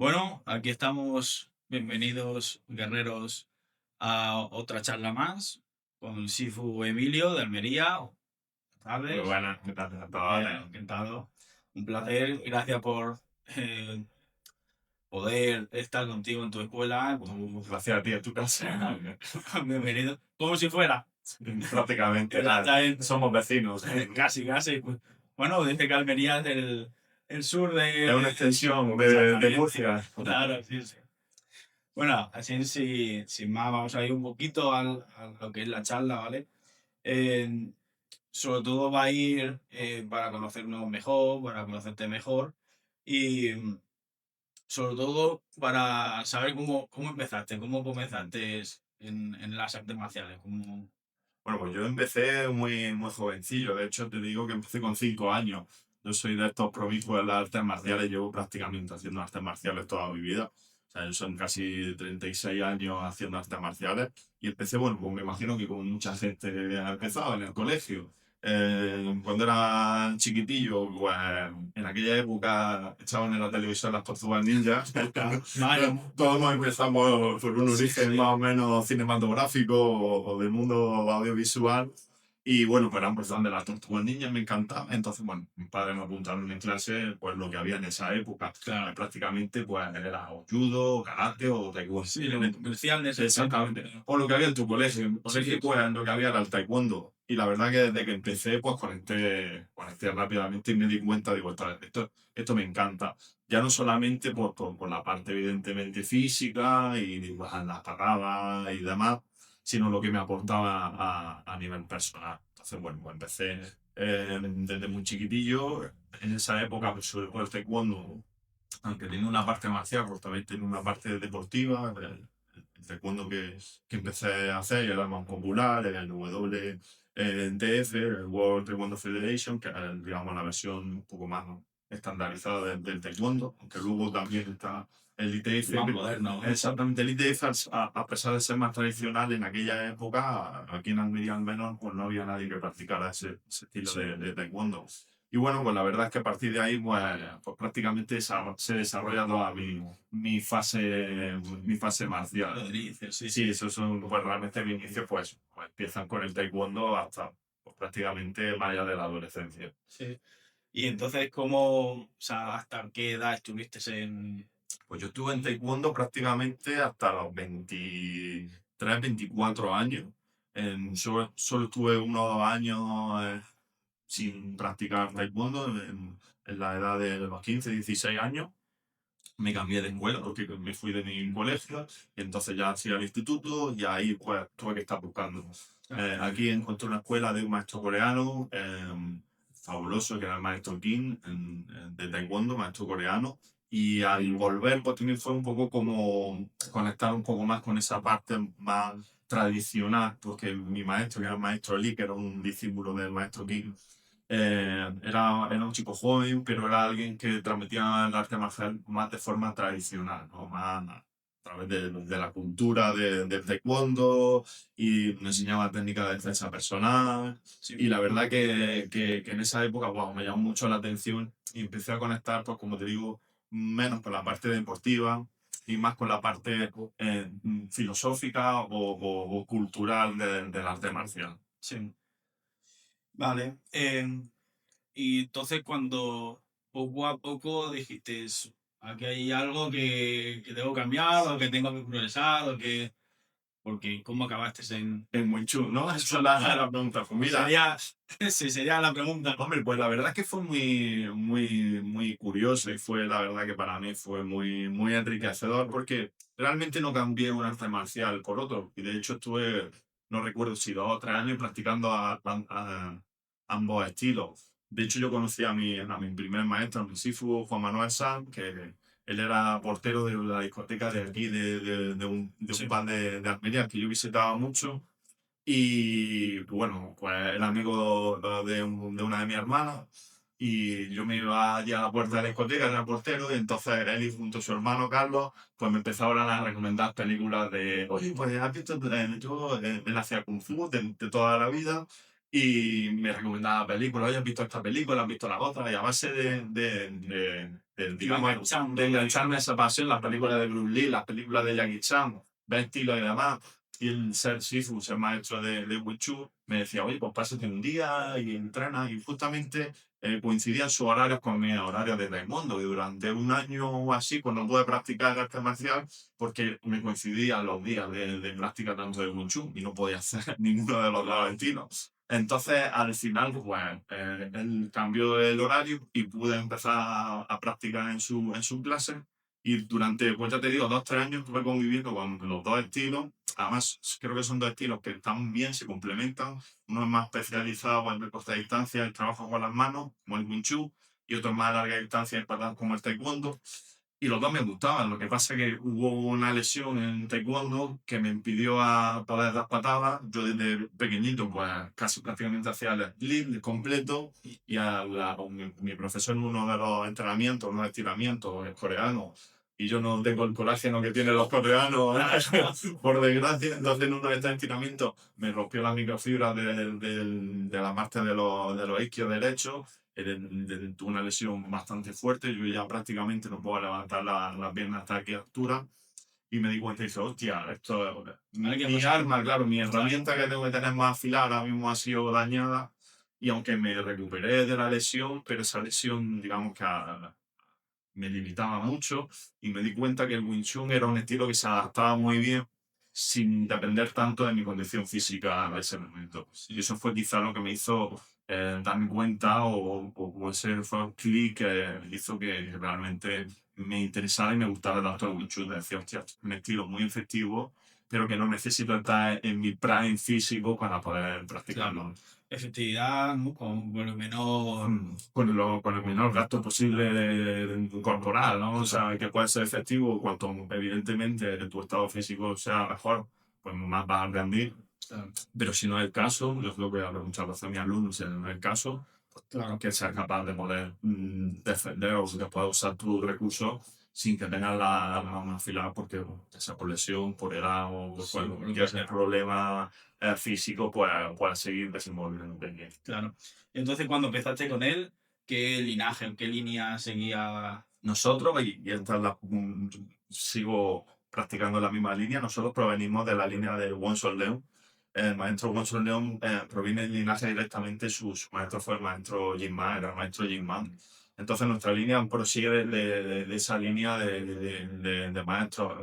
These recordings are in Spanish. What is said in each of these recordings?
Bueno, aquí estamos. Bienvenidos, guerreros, a otra charla más con Sifu Emilio de Almería. Buenas Muy tardes. buenas, ¿qué tal a todos? Encantado. Un placer. Gracias por eh, poder estar contigo en tu escuela. Gracias a ti, a tu casa. Bienvenido. Como si fuera. Prácticamente Está en- somos vecinos. Casi, casi. Bueno, dice que Almería es el sur Es una extensión de Exactamente. Murcia. Claro, sí, sí. Bueno, así sin más, vamos a ir un poquito a lo que es la charla, ¿vale? Eh, Sobre todo va a ir para conocernos mejor, para conocerte mejor y sobre todo para saber cómo comenzaste en las artes marciales. Bueno, pues yo empecé muy jovencillo. De hecho, te digo que empecé con 5 años. Yo soy de estos promiscuos de las artes marciales. Llevo prácticamente haciendo artes marciales toda mi vida. O sea, yo son casi 36 años haciendo artes marciales. Y empecé, bueno, pues me imagino que como mucha gente ha empezado en el colegio. Cuando era chiquitillo, pues en aquella época echaban en la televisión las Tortugas Ninja. Vale. Todos empezamos por un Sí, origen sí. más o menos cinematográfico o del mundo audiovisual. Y bueno, pues eran pues de las Tortugas Ninjas, me encantaba. Entonces, bueno, mis padres me apuntaron en clase, pues lo que había en esa época. Claro. Prácticamente, pues era o judo, o karate o taekwondo. Sí, lo comercial de ese Exactamente. O lo que había en tu colegio. En mi colegio, pues lo que había era el taekwondo. Y la verdad que desde que empecé, pues conecté rápidamente y me di cuenta, digo, esto me encanta. Ya no solamente por la parte evidentemente física y pues, las patadas y demás, sino lo que me aportaba a nivel personal. Entonces, bueno, pues empecé desde muy chiquitillo. En esa época, pues sobre todo el taekwondo, aunque tiene una parte marcial, pues también tiene una parte deportiva. El taekwondo que empecé a hacer y era más popular, era el WTF, el World Taekwondo Federation, que era, digamos, la versión un poco más estandarizada del taekwondo, aunque luego también está el ITF. más moderno. Exactamente, el ITF, a pesar de ser más tradicional en aquella época, aquí en Almería al menos, pues no había nadie que practicara ese estilo Sí. de taekwondo. Y bueno, pues la verdad es que a partir de ahí, pues prácticamente se desarrolla toda mi fase marcial. Lo dices, sí, Sí, sí. esos son, pues realmente mi inicio, pues empiezan con el taekwondo hasta pues, prácticamente más allá de la adolescencia. Sí. Y entonces, ¿cómo, o sea, hasta qué edad estuviste en...? Pues yo estuve en taekwondo prácticamente hasta los 23, 24 años. Solo estuve 1 o 2 años sin practicar taekwondo en la edad de los 15, 16 años. Me cambié de escuela porque me fui de mi colegio y entonces ya fui al instituto y ahí pues tuve que estar buscando. Aquí encontré una escuela de un maestro coreano fabuloso que era el maestro Kim de Taekwondo, maestro coreano. Y al volver pues también fue un poco como conectar un poco más con esa parte más tradicional porque mi maestro, que era el maestro Lee, que era un discípulo del maestro Kim, era un chico joven, pero era alguien que transmitía el arte marcial más de forma tradicional, ¿no? Más a través de la cultura del taekwondo y me enseñaba técnicas de defensa personal. Sí. Y la verdad que en esa época wow, me llamó mucho la atención y empecé a conectar, pues como te digo, menos con la parte deportiva y más con la parte filosófica o cultural del arte marcial. Sí. Vale. Y entonces cuando poco a poco dijiste, aquí hay algo que tengo que cambiar, o que tengo que progresar, o que... Porque ¿cómo acabaste en...? En Wing Chun, ¿no? Esa es la pregunta. Pues mira, Sería, sí, sería la pregunta. hombre, pues la verdad es que fue muy curioso y fue la verdad que para mí fue muy enriquecedor porque realmente no cambié un arte marcial por otro. Y de hecho estuve, no recuerdo si 2 o 3 años practicando ambos estilos. De hecho yo conocí a mi primer maestro, a mi Sifu, Juan Manuel Sanz, que él era portero de la discoteca de aquí, de un pan de Almería que yo visitaba mucho. Y bueno, pues era amigo de una de mis hermanas. Y yo me iba allí a la puerta de la discoteca, era portero, y entonces él y junto a su hermano Carlos, pues me empezaron a recomendar películas de, oye, pues has visto, yo, él hacía Kung Fu de toda la vida, y me recomendaba películas. Oye, ¿has visto esta película? ¿Has visto la otra? Y a base digamos, de engancharme a esa pasión, las películas de Bruce Lee, las películas de Jackie Chan, ver estilos y demás, y el ser Sifu, ser maestro de Wing Chun, me decía, oye, pues pásate un día y entrena, y justamente coincidían sus horarios con mis horarios de Taekwondo, y durante un año o así, pues no pude practicar arte marcial porque me coincidían los días de práctica tanto de Wing Chun y no podía hacer ninguno de los dos estilos. Entonces, al final, pues, él cambió el horario y pude empezar a practicar en su clase. Y durante, pues ya te digo, 2, 3 años estuve conviviendo con los dos estilos. Además, creo que son dos estilos que están bien, se complementan. Uno es más especializado en corta distancia, el trabajo con las manos, como el Wing Chun, y otro es más a larga distancia, el patrón como el Taekwondo. Y los dos me gustaban. Lo que pasa es que hubo una lesión en taekwondo que me impidió a poder dar patadas. Yo desde pequeñito, pues casi prácticamente hacía el split completo. Y mi profesor en uno de los entrenamientos, unos estiramientos, es coreano. Y yo no tengo el colágeno que tienen los coreanos, por desgracia. Entonces, en uno de estos estiramientos me rompió la microfibra de la parte de los isquios derechos. Tuve una lesión bastante fuerte, yo ya prácticamente no puedo levantar la pierna hasta aquí altura y me di cuenta y dije, hostia, esto es mi arma, claro, mi herramienta que tengo que tener más afilada ahora mismo ha sido dañada y aunque me recuperé de la lesión, pero esa lesión digamos que me limitaba mucho y me di cuenta que el Wing Chun era un estilo que se adaptaba muy bien sin depender tanto de mi condición física en ese momento. Y eso fue quizá lo que me hizo darme cuenta o ese fue un clic que hizo que realmente me interesara y me gustara tanto el Wing Chun. Decía, hostia, es un estilo muy efectivo, pero que no necesito estar en mi prime físico para poder practicarlo. Efectividad, ¿no? Con lo menos. Con el menor gasto posible corporal, ¿no? O sea, que puede ser efectivo cuanto evidentemente tu estado físico sea mejor, pues más vas a rendir. Claro, Pero si no es el caso, yo es lo que hablo muchas veces a mis alumnos, si no es el caso, claro. que seas capaz de poder defender o que puedas usar tus recursos sin que tengas la mano afilada porque, ya sea por lesión, por edad o por Sí, por lo que cualquier sea. problema físico, pues puedas seguir desenvolviéndote bien. Claro. Entonces, cuando empezaste con él, ¿qué linaje, qué línea seguía? Nosotros, y esta es sigo practicando la misma línea, nosotros provenimos de la línea de Wonson León. El maestro Wonson León proviene del linaje directamente, su maestro fue el maestro Jin Man, era el maestro Jin Man. Entonces nuestra línea prosigue de esa línea de maestros.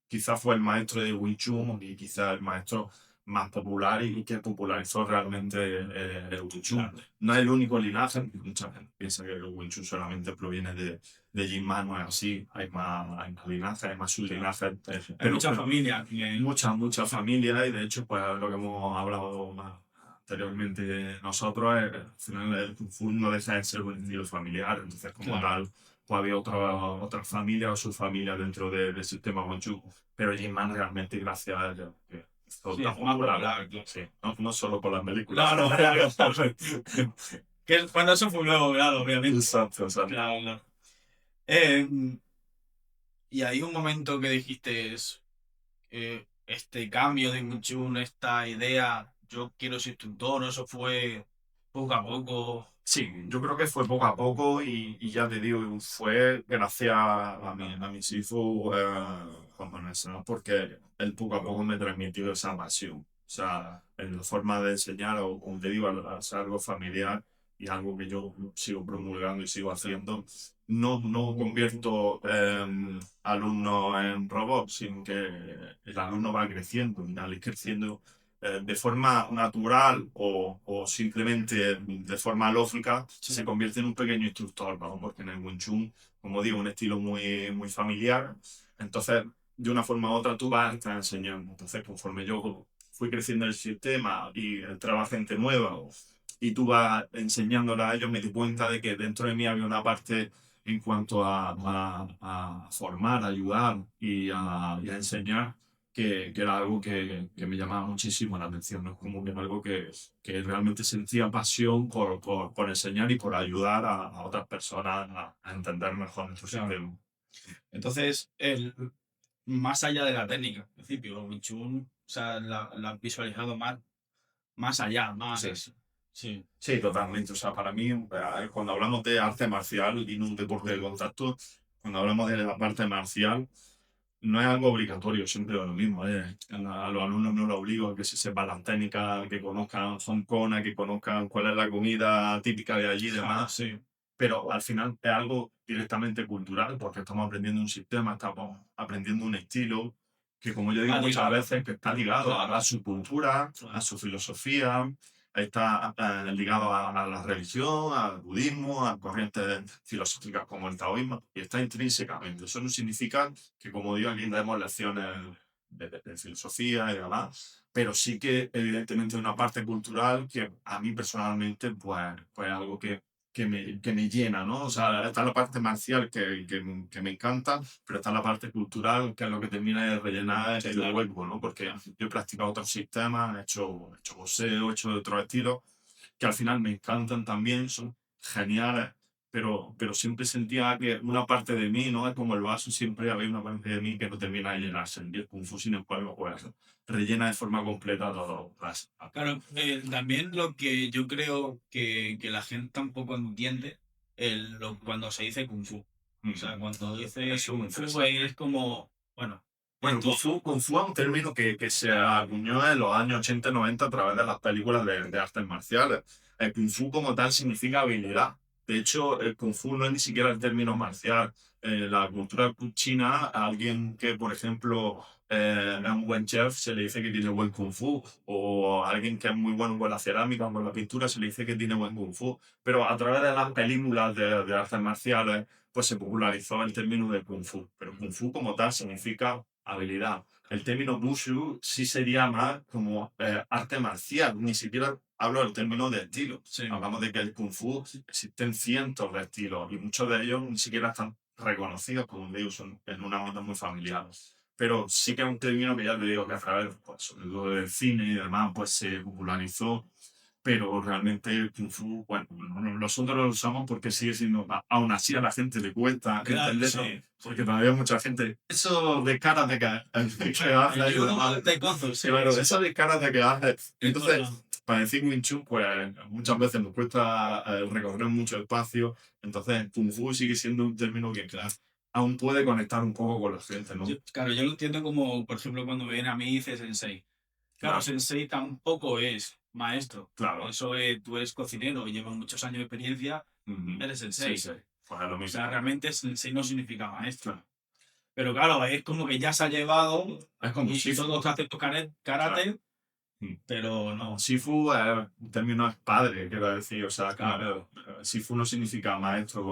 Quizás fue el maestro de Wing Chun y quizás el maestro más popular y que popularizó realmente el Wing Chun. Claro. No es el único linaje, mucha gente piensa que el Wing Chun solamente proviene de Jin Man, no es así, hay más linajes, hay más sublinajes. Hay muchas familias. Muchas familias y de hecho, pues lo que hemos hablado más anteriormente nosotros, al final el Kung Fu no deja de ser un estilo familiar, entonces como Claro. tal, pues había otra familia o subfamilia dentro del sistema Wing Chun, pero Jin Man realmente gracias a ello, que esto Sí, tan es más popular, popular, claro. sí, no solo por las películas. Claro, claro, claro. Bueno, eso fue luego, claro, obviamente. Exacto, exacto. Claro, claro. Eh, y hay un momento que dijiste, este cambio de Wing Chun, esta idea, yo quiero ser instructor, eso fue poco a poco. Sí, yo creo que fue poco a poco y ya te digo, fue gracias a mi Sifu japonesa, ¿no? Porque él poco a poco me transmitió esa pasión. O sea, en la forma de enseñar, o como te digo, al ser algo familiar y algo que yo sigo promulgando y sigo haciendo, no convierto alumnos en robots, sino que el alumno va creciendo y al ir creciendo de forma natural o simplemente de forma lógica, se convierte en un pequeño instructor, ¿no? Porque en el Wing Chun, como digo, un estilo muy, muy familiar. Entonces, de una forma u otra, tú vas a estar enseñando. Entonces, conforme yo fui creciendo en el sistema y entraba gente nueva y tú vas enseñándola a ellos, me di cuenta de que dentro de mí había una parte en cuanto a formar, a ayudar y a enseñar que era algo que me llamaba muchísimo la atención, ¿no? Como que era algo que realmente sentía pasión por enseñar y por ayudar a otras personas a entender mejor nuestro Claro. sistema. Entonces, más allá de la técnica, al principio, el Wing Chun, o sea, la has visualizado más más allá, más... Sí. Sí. Sí, totalmente. O sea, para mí, cuando hablamos de arte marcial y no un deporte de contacto, cuando hablamos de la parte marcial, no es algo obligatorio, siempre es lo mismo. A los alumnos no los obligo a que se sepan las técnicas, que conozcan Hong Kong, a que conozcan cuál es la comida típica de allí y demás. Sí. Pero al final es algo directamente cultural, porque estamos aprendiendo un sistema, estamos aprendiendo un estilo que, como yo digo Está muchas ligado. veces, que está ligado Claro. a su cultura, a su filosofía, está ligado a la religión, al budismo, a corrientes filosóficas como el taoísmo, y está intrínsecamente. Eso no significa que, como digo, aquí demos lecciones de filosofía y demás, pero sí que evidentemente hay una parte cultural que a mí personalmente pues es algo que me llena, ¿no? O sea, está la parte marcial que me encanta, pero está la parte cultural que es lo que termina de rellenar el Claro. hueco, ¿no? Porque yo he practicado otros sistemas, he hecho boxeo, he hecho de otros estilos, que al final me encantan también, son geniales, pero siempre sentía que una parte de mí, ¿no? Es como el vaso, siempre había una parte de mí que no termina de llenarse. Y el Kung Fu, sin embargo, pues rellena de forma completa todo. Claro, también lo que yo creo que la gente tampoco entiende cuando se dice Kung Fu. O sea, cuando dice Eso me Kung Fu interesa. es como, bueno, Bueno, esto, Kung Fu es un término que se acuñó en los años 80 y 90 a través de las películas de artes marciales. El Kung Fu como tal significa habilidad. De hecho, el Kung Fu no es ni siquiera el término marcial. La cultura china, a alguien que, por ejemplo, es un buen chef, se le dice que tiene buen Kung Fu. O a alguien que es muy bueno con la cerámica o con la pintura, se le dice que tiene buen Kung Fu. Pero a través de las películas de artes marciales, pues se popularizó el término de Kung Fu. Pero Kung Fu como tal significa habilidad. El término Wushu sí sería más como arte marcial, ni siquiera hablo del término de estilo. sí. Hablamos de que el Kung Fu existen cientos de estilos y muchos de ellos ni siquiera están reconocidos, como digo, son en una onda muy familiar. Pero sí que es un término que ya te digo que a través, pues, sobre todo del cine y demás, pues se popularizó, pero realmente el Kung Fu, bueno, nosotros lo usamos porque sigue siendo, aún así a la gente le cuesta Claro, entenderlo, sí. porque todavía hay mucha gente, eso de cara de que hace, El judo de Taekwondo, sí. claro, eso de cara de que hace, entonces, Claro. para decir Wing Chun, pues muchas veces nos cuesta recorrer mucho espacio, entonces Kung Fu sigue siendo un término que, claro, aún puede conectar un poco con la gente, ¿no? Claro, yo lo entiendo como, por ejemplo, cuando me viene a mí y dice Sensei. Claro, Claro, Sensei tampoco es maestro. claro. Eso tú eres cocinero, llevas muchos años de experiencia, eres Sí, Sensei. sí, pues es lo O mismo. sea, realmente Sensei no significa maestro. Claro. Pero claro, es como que ya se ha llevado Es como y Shifu. todos hacen karate, Mm. pero no. Shifu es un término es padre, quiero decir. O sea, Claro. Shifu no significa maestro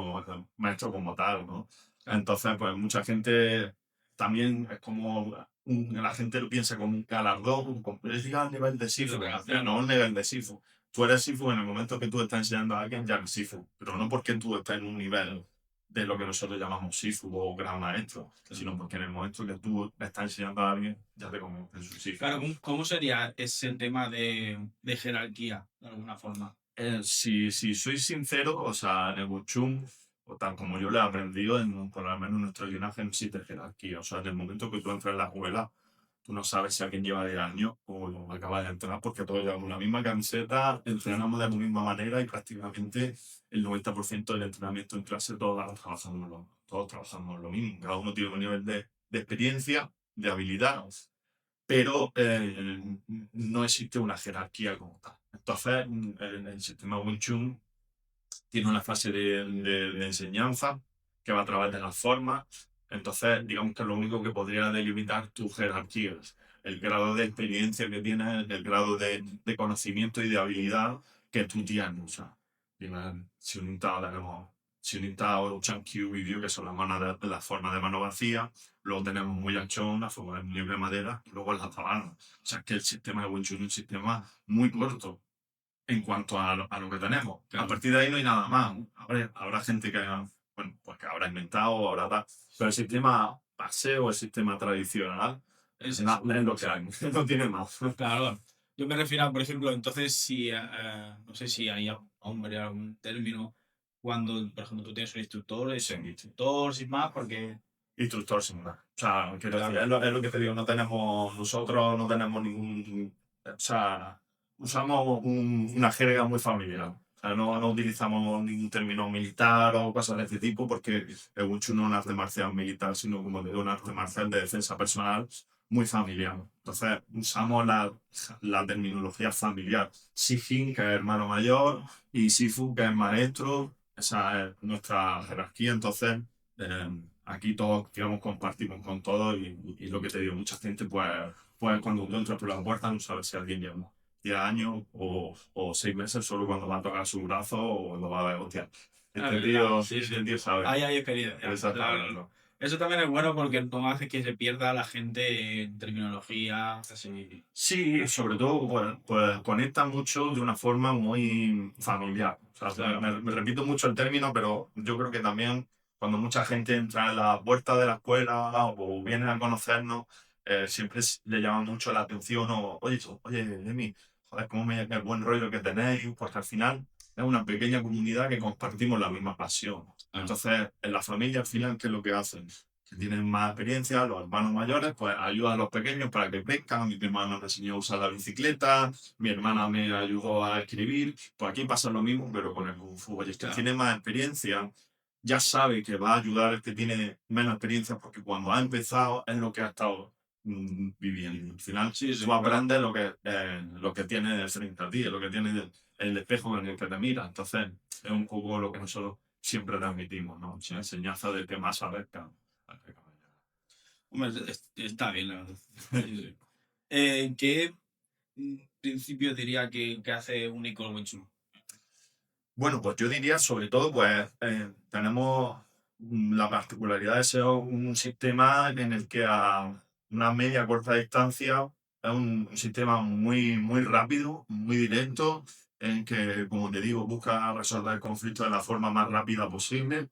como tal, ¿no? Entonces, pues mucha gente también es como. La gente lo piensa como un galardón, como es al nivel de Shifu, pero no al nivel de Shifu. Tú eres Shifu en el momento que tú estás enseñando a alguien, ya eres Shifu, pero no porque tú estés en un nivel de lo que nosotros llamamos Shifu o gran maestro, sino porque en el momento que tú le estás enseñando a alguien, ya te conviertes en su Shifu. Claro, ¿cómo sería ese tema de jerarquía, de alguna forma? Si soy sincero, o sea, en el Wing Chun, o tal como yo lo he aprendido, por lo menos en nuestro linaje no existe jerarquía. O sea, en el momento que tú entras en la escuela, tú no sabes si alguien lleva 10 años o acaba de entrar, porque todos llevamos la misma camiseta, entrenamos de la misma manera y prácticamente el 90% del entrenamiento en clase todos trabajamos lo mismo. Cada uno tiene un nivel de experiencia, de habilidad, pero no existe una jerarquía como tal. Entonces, el sistema Wing Chun tiene una fase de enseñanza que va a través de las formas. Entonces, digamos que lo único que podría delimitar tus jerarquías, el grado de experiencia que tienes, el grado de conocimiento y de habilidad que tú tienes. O sea, si un Tao tenemos, si un Tao o Chan Q Review, que son las formas de mano vacía, luego tenemos muy ancho, la forma de libre madera, y luego las tabanas. O sea, que el sistema de Wing Chun es un sistema muy corto en cuanto a lo que tenemos. A partir de ahí no hay nada más. Habrá gente que, bueno, pues que habrá inventado, habrá tal. Pero el sistema base o el sistema tradicional es lo que hay. No tiene más. Claro, yo me refiero a, por ejemplo, entonces si, no sé si hay hombre, algún término, cuando, por ejemplo, tú tienes un instructor, es un instructor sin más, porque... Instructor sin más. O sea, quiero decir, es lo que te digo, nosotros no tenemos ningún, o sea, usamos una jerga muy familiar. O sea, no utilizamos ningún término militar o cosas de este tipo porque el Wing Chun no es un arte marcial militar, sino como digo, un arte marcial de defensa personal muy familiar. Entonces usamos la terminología familiar. Sijin, que es hermano mayor, y Sifu, que es maestro. Esa es nuestra jerarquía. Entonces, aquí todos, digamos, compartimos con todos y lo que te digo, mucha gente, pues cuando tú entras por la puerta no sabes si alguien lleva 10 años o 6 meses solo cuando va a tocar su brazo o lo va a ver, hostia. Sí, sí. Este tío sabe. Ahí hay experiencia. Exactamente. Eso también es bueno porque no hace que se pierda la gente en terminología, así. Sí, sobre todo, pues conecta mucho de una forma muy familiar. O sea, Claro. me repito mucho el término, pero yo creo que también cuando mucha gente entra en la puerta de la escuela o viene a conocernos, siempre le llama mucho la atención o, oye, Emi, joder, cómo me el buen rollo que tenéis, porque al final es una pequeña comunidad que compartimos la misma pasión. Entonces, en la familia, al final, ¿qué es lo que hacen? Que tienen más experiencia, los hermanos mayores, pues ayudan a los pequeños para que crezcan. Mi hermano me enseñó a usar la bicicleta, mi hermana me ayudó a escribir. Pues aquí pasa lo mismo, pero con el Kung Fu. Oye, el que tiene más experiencia ya sabe que va a ayudar al que tiene menos experiencia, porque cuando ha empezado es lo que ha estado viviendo. Al final, Sí, sí. tú aprendes lo que tiene frente a ti, lo que tiene el espejo en el que te mira. Entonces, es un poco lo que nosotros siempre transmitimos, ¿no? La enseñanza del que más sabe. Hombre, está bien, la verdad. Sí, sí. ¿Qué principio diría que hace único el Wing Chun? Bueno, pues yo diría sobre todo, pues tenemos la particularidad de ser un sistema en el que a una media corta distancia es un sistema muy rápido, muy directo, en que, como te digo, busca resolver el conflicto de la forma más rápida posible,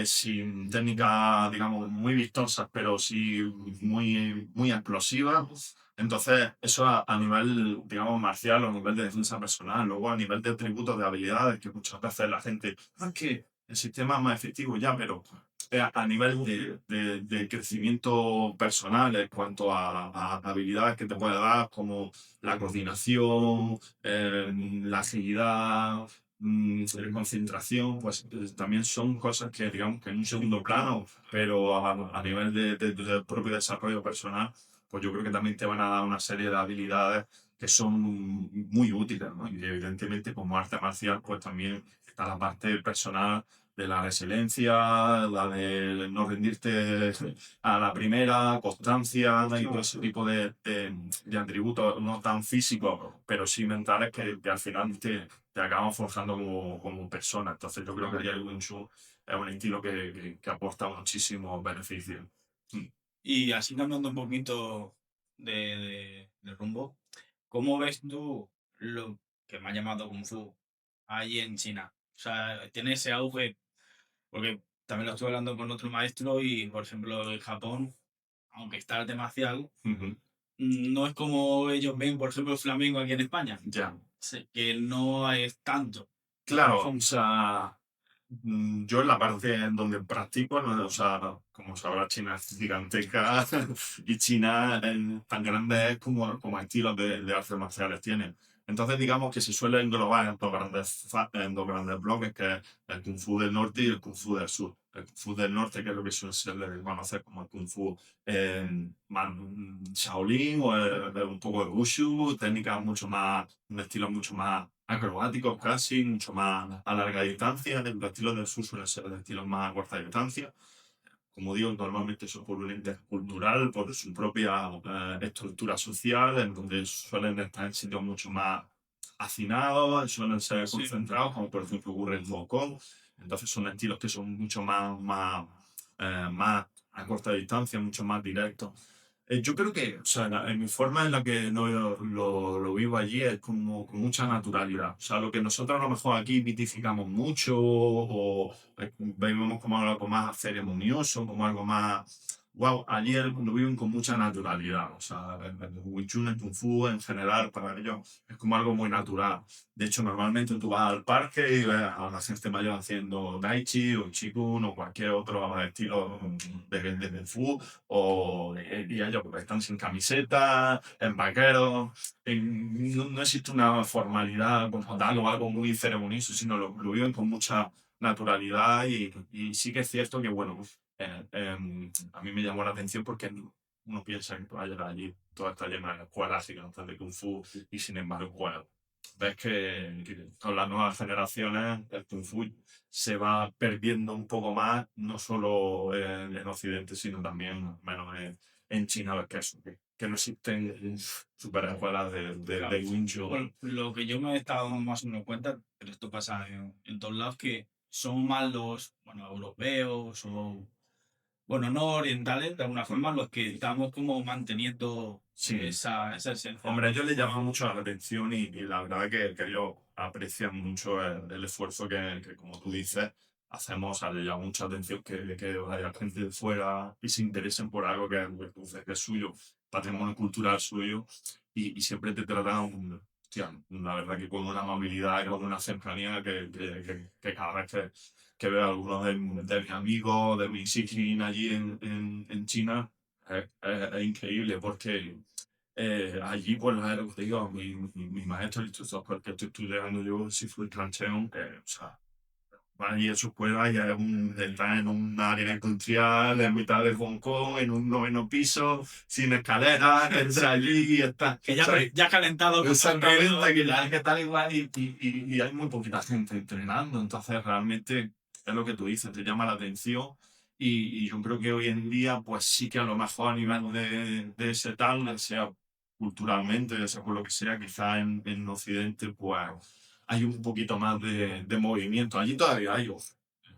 sin técnicas, digamos, muy vistosas, pero sí muy explosivas. Entonces, eso a nivel, digamos, marcial o a nivel de defensa personal. Luego, a nivel de atributos de habilidades, que muchas veces la gente, es que el sistema es más efectivo ya, pero a nivel de crecimiento personal en cuanto a habilidades que te puede dar, como la coordinación, la agilidad, la concentración, pues también son cosas que, digamos, que en un segundo plano, pero a nivel del propio desarrollo personal pues yo creo que también te van a dar una serie de habilidades que son muy útiles, ¿no? Y evidentemente como arte marcial, pues también está la parte personal de la resiliencia, la de no rendirte a la primera, constancia y todo ese tipo de atributos no tan físicos, pero sí mentales que al final te acaban forjando como persona. Entonces yo creo que el Wing Chun es un estilo que aporta muchísimos beneficios. Mm. Y así cambiando un poquito de rumbo, ¿cómo ves tú lo que me ha llamado Kung Fu ahí en China? O sea, tiene ese auge, porque también lo estuve hablando con otro maestro y, por ejemplo, en Japón, aunque está arte marcial, Ujú. no es como ellos ven, por ejemplo, el flamenco aquí en España, Ya. sí, que no es tanto. Claro, o sea, yo en la parte en donde practico, ¿no? O sea, como sabrás, China es gigantesca y China tan grande es como estilos de artes marciales tienen. Entonces, digamos que se suele englobar en dos grandes bloques, que es el Kung Fu del norte y el Kung Fu del sur. El Kung Fu del norte, que es lo que suele ser conocer como el Kung Fu más Shaolin o un poco de Wushu, técnicas mucho más, un estilo mucho más acrobáticos casi, mucho más a larga distancia. El estilo del sur suele ser de estilos más a corta distancia. Como digo, normalmente eso por un ente cultural, por su propia estructura social, en donde suelen estar en sitios mucho más hacinados, suelen ser concentrados, como por ejemplo ocurre en Hong Kong. Entonces son estilos que son mucho más a corta distancia, mucho más directos. Yo creo que, o sea, en mi forma en la que lo vivo allí es como con mucha naturalidad. O sea, lo que nosotros a lo mejor aquí mitificamos mucho o vemos como algo más ceremonioso, como algo más wow, allí lo viven con mucha naturalidad. O sea, el Wing Chun, el Kung Fu en general, para ellos es como algo muy natural. De hecho, normalmente tú vas al parque y ves a la gente mayor haciendo Tai Chi o Qigong o cualquier otro estilo de Kung Fu, y ellos pues, están sin camiseta, en vaqueros. No existe una formalidad como tal o algo muy ceremonioso, sino lo viven con mucha naturalidad y sí que es cierto que, bueno, a mí me llamó la atención porque uno piensa que vaya allí, toda está llena de escuelas gigantes de Kung Fu y sin embargo, bueno, ves que con las nuevas generaciones el Kung Fu se va perdiendo un poco más, no solo en Occidente, sino también, menos en China, ves que, que no existen super escuelas Claro. de Wing Chun. Bueno, lo que yo me he estado más o menos cuenta, pero esto pasa en todos lados, que son más los, bueno, europeos o, bueno, no orientales, de alguna forma, los que estamos como manteniendo Sí. esa esencia. Hombre, a ellos les llama mucho la atención y la verdad que ellos aprecian mucho el esfuerzo que, como tú dices, hacemos. O sea, les llama mucha atención que vaya gente de fuera y se interesen por algo que es suyo, patrimonio cultural suyo, y siempre te tratan, hostia, la verdad que con una amabilidad y con una cercanía que cada vez que veo a algunos de mis amigos, de mis hijos allí en China, es increíble porque allí, pues, lo que te digo, mi maestro, el instructor con el que estoy estudiando yo, si fue Trancheon, o sea, van allí a su escuela y están en un área industrial, en mitad de Hong Kong, en un noveno piso, sin escaleras, entra allí y está. Que ya calentado. Exactamente, que ya es que está igual y hay muy poquita gente entrenando, entonces realmente es lo que tú dices, te llama la atención y yo creo que hoy en día pues sí que a lo mejor a nivel de ese tal, sea culturalmente, sea por lo que sea, quizás en Occidente pues hay un poquito más de movimiento. Allí todavía hay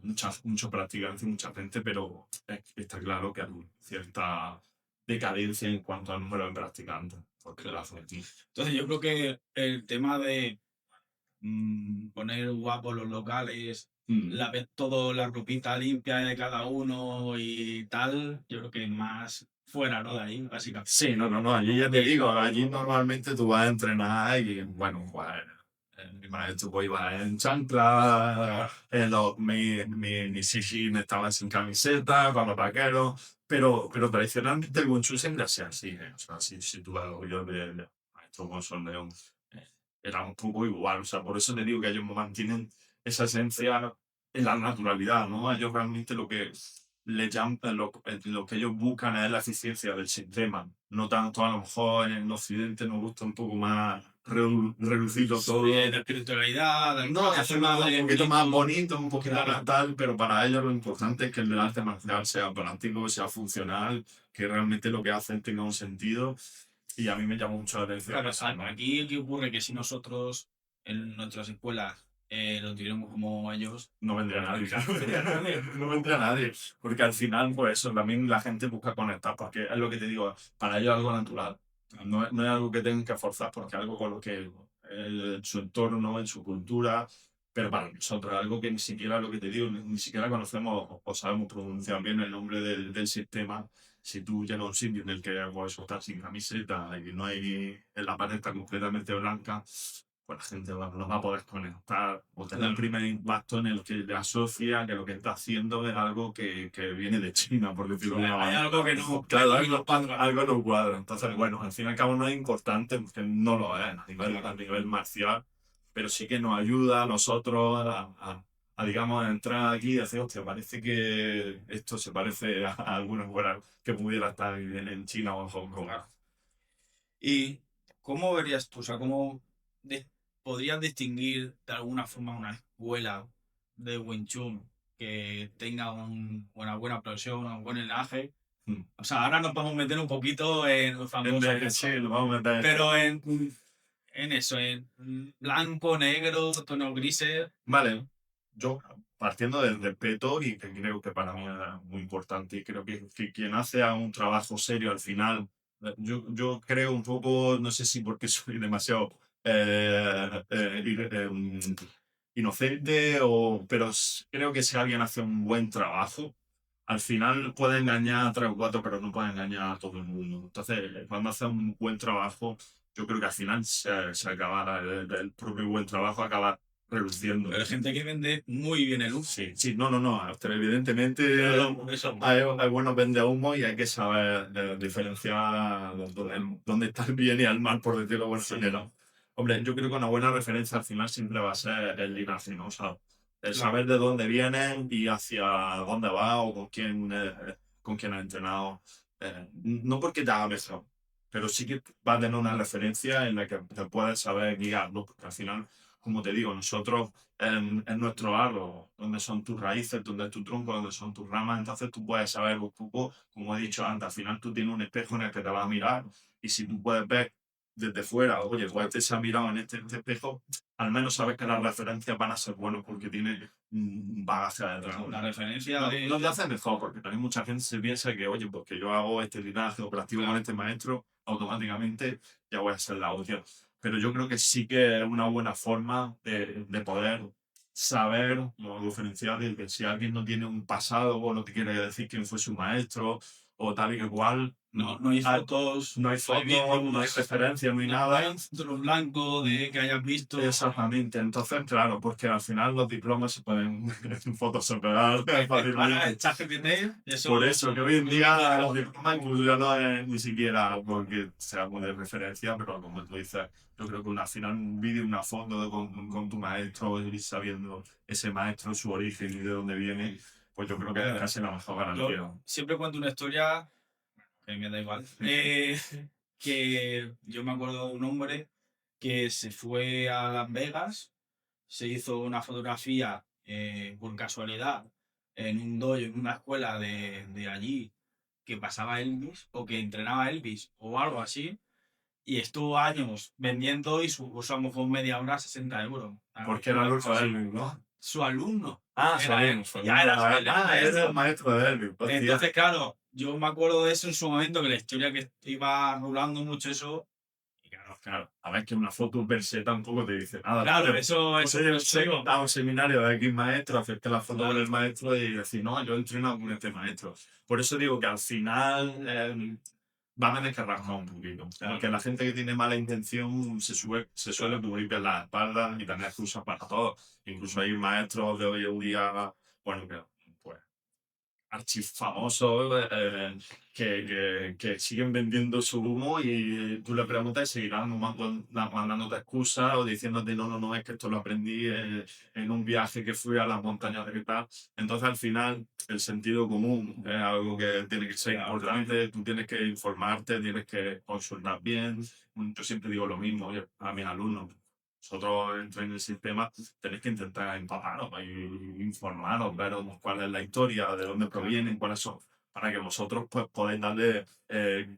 muchos practicantes, mucha gente, pero está claro que hay cierta decadencia en cuanto al número de practicantes. Porque lo hacen aquí. Entonces yo creo que el tema de poner guapos los locales, todo la ropita limpia de cada uno y tal, yo creo que más fuera, ¿no? De ahí, básicamente. Sí, no, allí ya te digo, allí normalmente tú vas a entrenar y bueno, pues mi maestro pues iba en chancla, mi Sisi estaba sin camiseta, con los vaqueros, pero tradicionalmente el Wing Chun siempre ha sido así, o sea, si tú vas a yo de maestro Gonzalo León, era un poco igual, o sea, por eso te digo que ellos mantienen esa esencia en la naturalidad, ¿no? Ellos realmente lo que le llaman, lo que ellos buscan es la eficiencia del sistema, no tanto a lo mejor en Occidente nos gusta un poco más reducirlo todo. De espiritualidad, No, hacerlo un poquito más bonito, un poquito más tal, pero para ellos lo importante es que el arte marcial sea práctico, sea funcional, que realmente lo que hacen tenga un sentido. Y a mí me llama mucho la atención. Claro, aquí ¿qué ocurre? Que si nosotros en nuestras escuelas lo tuviéramos como ellos, no vendría nadie. No vendría nadie. Porque al final, pues eso, también la gente busca conectar, porque es lo que te digo, para ellos es algo natural. No es algo que tengan que forzar, porque es algo con lo que en su entorno, en su cultura, pero para nosotros es algo que ni siquiera, lo que te digo, ni siquiera conocemos o sabemos pronunciar bien el nombre del sistema. Si tú llegas a un sitio en el que pues, eso está sin camiseta y no hay, en la pared está completamente blanca, pues la gente no va a poder conectar o tener el primer impacto en el que le asocia que lo que está haciendo es algo que viene de China, por decirlo de alguna hay manera. algo que no, Claro, cuadra. algo no cuadra. Entonces, bueno, al fin y al cabo no es importante, porque no lo es a nivel marcial, pero sí que nos ayuda a nosotros digamos, a entrar aquí y decir, hostia, parece que esto se parece a alguna escuela que pudiera estar en China o en Hong Kong. ¿Y cómo verías tú? O sea, ¿cómo podrías distinguir de alguna forma una escuela de Wing Chun que tenga una buena profesión, un buen enlace? Mm. O sea, ahora nos podemos meter un poquito en los famosos, Sí, lo vamos a meter. pero en eso, en blanco, negro, tonos grises. Vale, yo partiendo del respeto y que creo que para mí es muy importante y creo que quien hace a un trabajo serio al final, yo creo un poco, no sé si porque soy demasiado inocente pero creo que si alguien hace un buen trabajo, al final puede engañar a 3 o 4, pero no puede engañar a todo el mundo. Entonces, cuando hace un buen trabajo, yo creo que al final se acaba, el propio buen trabajo acaba reluciendo. Pero hay gente que vende muy bien el humo. Sí, sí, no, no, no. Evidentemente Eso. hay buenos vendehumos y hay que saber diferenciar dónde está el bien y el mal, por decirlo de buena manera. Hombre, yo creo que una buena referencia al final siempre va a ser el linaje, ¿no? O sea, el saber de dónde vienen y hacia dónde va o con quién ha entrenado. No porque te haga mejor, pero sí que va a tener una referencia en la que te puedes saber guiar, ¿no? Porque al final, como te digo, nosotros en nuestro árbol, donde son tus raíces, donde es tu tronco, donde son tus ramas, entonces tú puedes saber un poco, como he dicho antes, al final tú tienes un espejo en el que te vas a mirar y si tú puedes ver desde fuera, oye, pues este se ha mirado en este espejo, al menos sabes que las referencias van a ser buenas porque tiene un bagaje detrás. La referencia No, de... no te hace mejor, porque también mucha gente se piensa que, oye, porque yo hago este linaje o practico con este maestro, automáticamente ya voy a ser la hostia. Pero yo creo que sí que es una buena forma de poder saber o diferenciar de que si alguien no tiene un pasado o no te quiere decir quién fue su maestro o tal y que igual, No hay fotos, no hay fotos, no hay referencias, no hay no nada. hay un título blanco de que hayas visto. Exactamente, entonces, claro, porque al final los diplomas se pueden photoshopear fácilmente. Ahora el ChatGPT, eso... Por eso que hoy en día los diplomas incluso ya no es ni siquiera porque sea algo de referencia, pero como tú dices, yo creo que al final un vídeo, una foto con tu maestro y sabiendo ese maestro, su origen y de dónde viene, pues yo creo que es casi la mejor garantía. Yo siempre cuento una historia, que me da igual, que yo me acuerdo de un hombre que se fue a Las Vegas, se hizo una fotografía por casualidad en un dojo, en una escuela de allí, que pasaba Elvis o que entrenaba Elvis o algo así, y estuvo años vendiendo y su a lo mejor media hora 60 euros. Porque era el uso de Elvis, ¿no? Su alumno. Su alumno. Ya era su alumno. Era el maestro de Elvis. Hostia. Entonces, claro, yo me acuerdo de eso en su momento, que la historia que iba rulando mucho eso. Y Claro, a ver que una foto per se tampoco te dice nada. claro, Pero, eso digo. a un seminario de X maestro, hacerte la foto con el maestro y decir, no, yo he entrenado con este maestro. Por eso digo que al final va a tener que rascar un poquito. Porque la gente que tiene mala intención se suele cubrir en la espalda y tener excusas para todo. Incluso hay maestros de hoy en día, bueno, que pues archifamosos que siguen vendiendo su humo y tú le preguntas y seguirán mandándote excusas o diciéndote no, no, no, es que esto lo aprendí en un viaje que fui a las montañas de tal. Entonces al final el sentido común es algo que tiene que ser importante, tú tienes que informarte, tienes que consultar bien. Yo siempre digo lo mismo, oye, a mis alumnos. Vosotros entréis en el sistema, tenéis que intentar empaparos y informaros, veros cuál es la historia, de dónde provienen, cuáles son, para que vosotros pues, podáis darle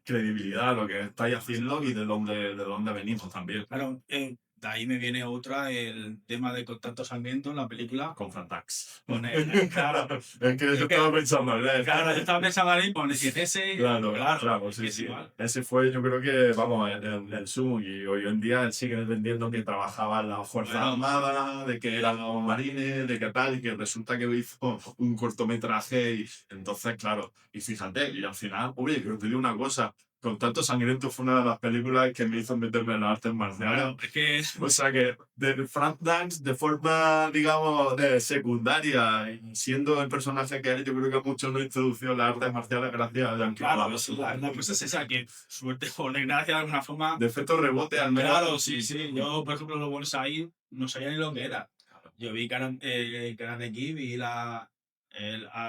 credibilidad a lo que estáis haciendo y de dónde venimos también. Claro, de ahí me viene otra, el tema de Contacto Sangriento en la película. Con Fantax. Con el, claro, Es que yo estaba pensando, claro, yo estaba pensando ahí con el 7S. Claro, sí, que es sí. igual. Ese fue, yo creo que, vamos, el sumo. Y hoy en día él sigue vendiendo que trabajaba en las Fuerzas Armadas, de que eran los marines, de que tal, y que resulta que hizo un cortometraje. Y entonces, claro, y fíjate, y al final, oye, que os digo una cosa. Contacto Sangriento fue una de las películas que me hizo meterme en las artes marciales. Claro, es que O sea que de Frank Dance, de forma, digamos, de secundaria, y siendo el personaje que eres, yo creo que muchos nos introdució en las artes marciales gracias a Jean claro, Claude. la cosa es esa, que suerte por desgracia de alguna forma. De efecto rebote, al menos. Claro, sí, sí. Yo, por ejemplo, los buenos ahí no sabía ni lo que era. Yo vi Karate Kid, vi a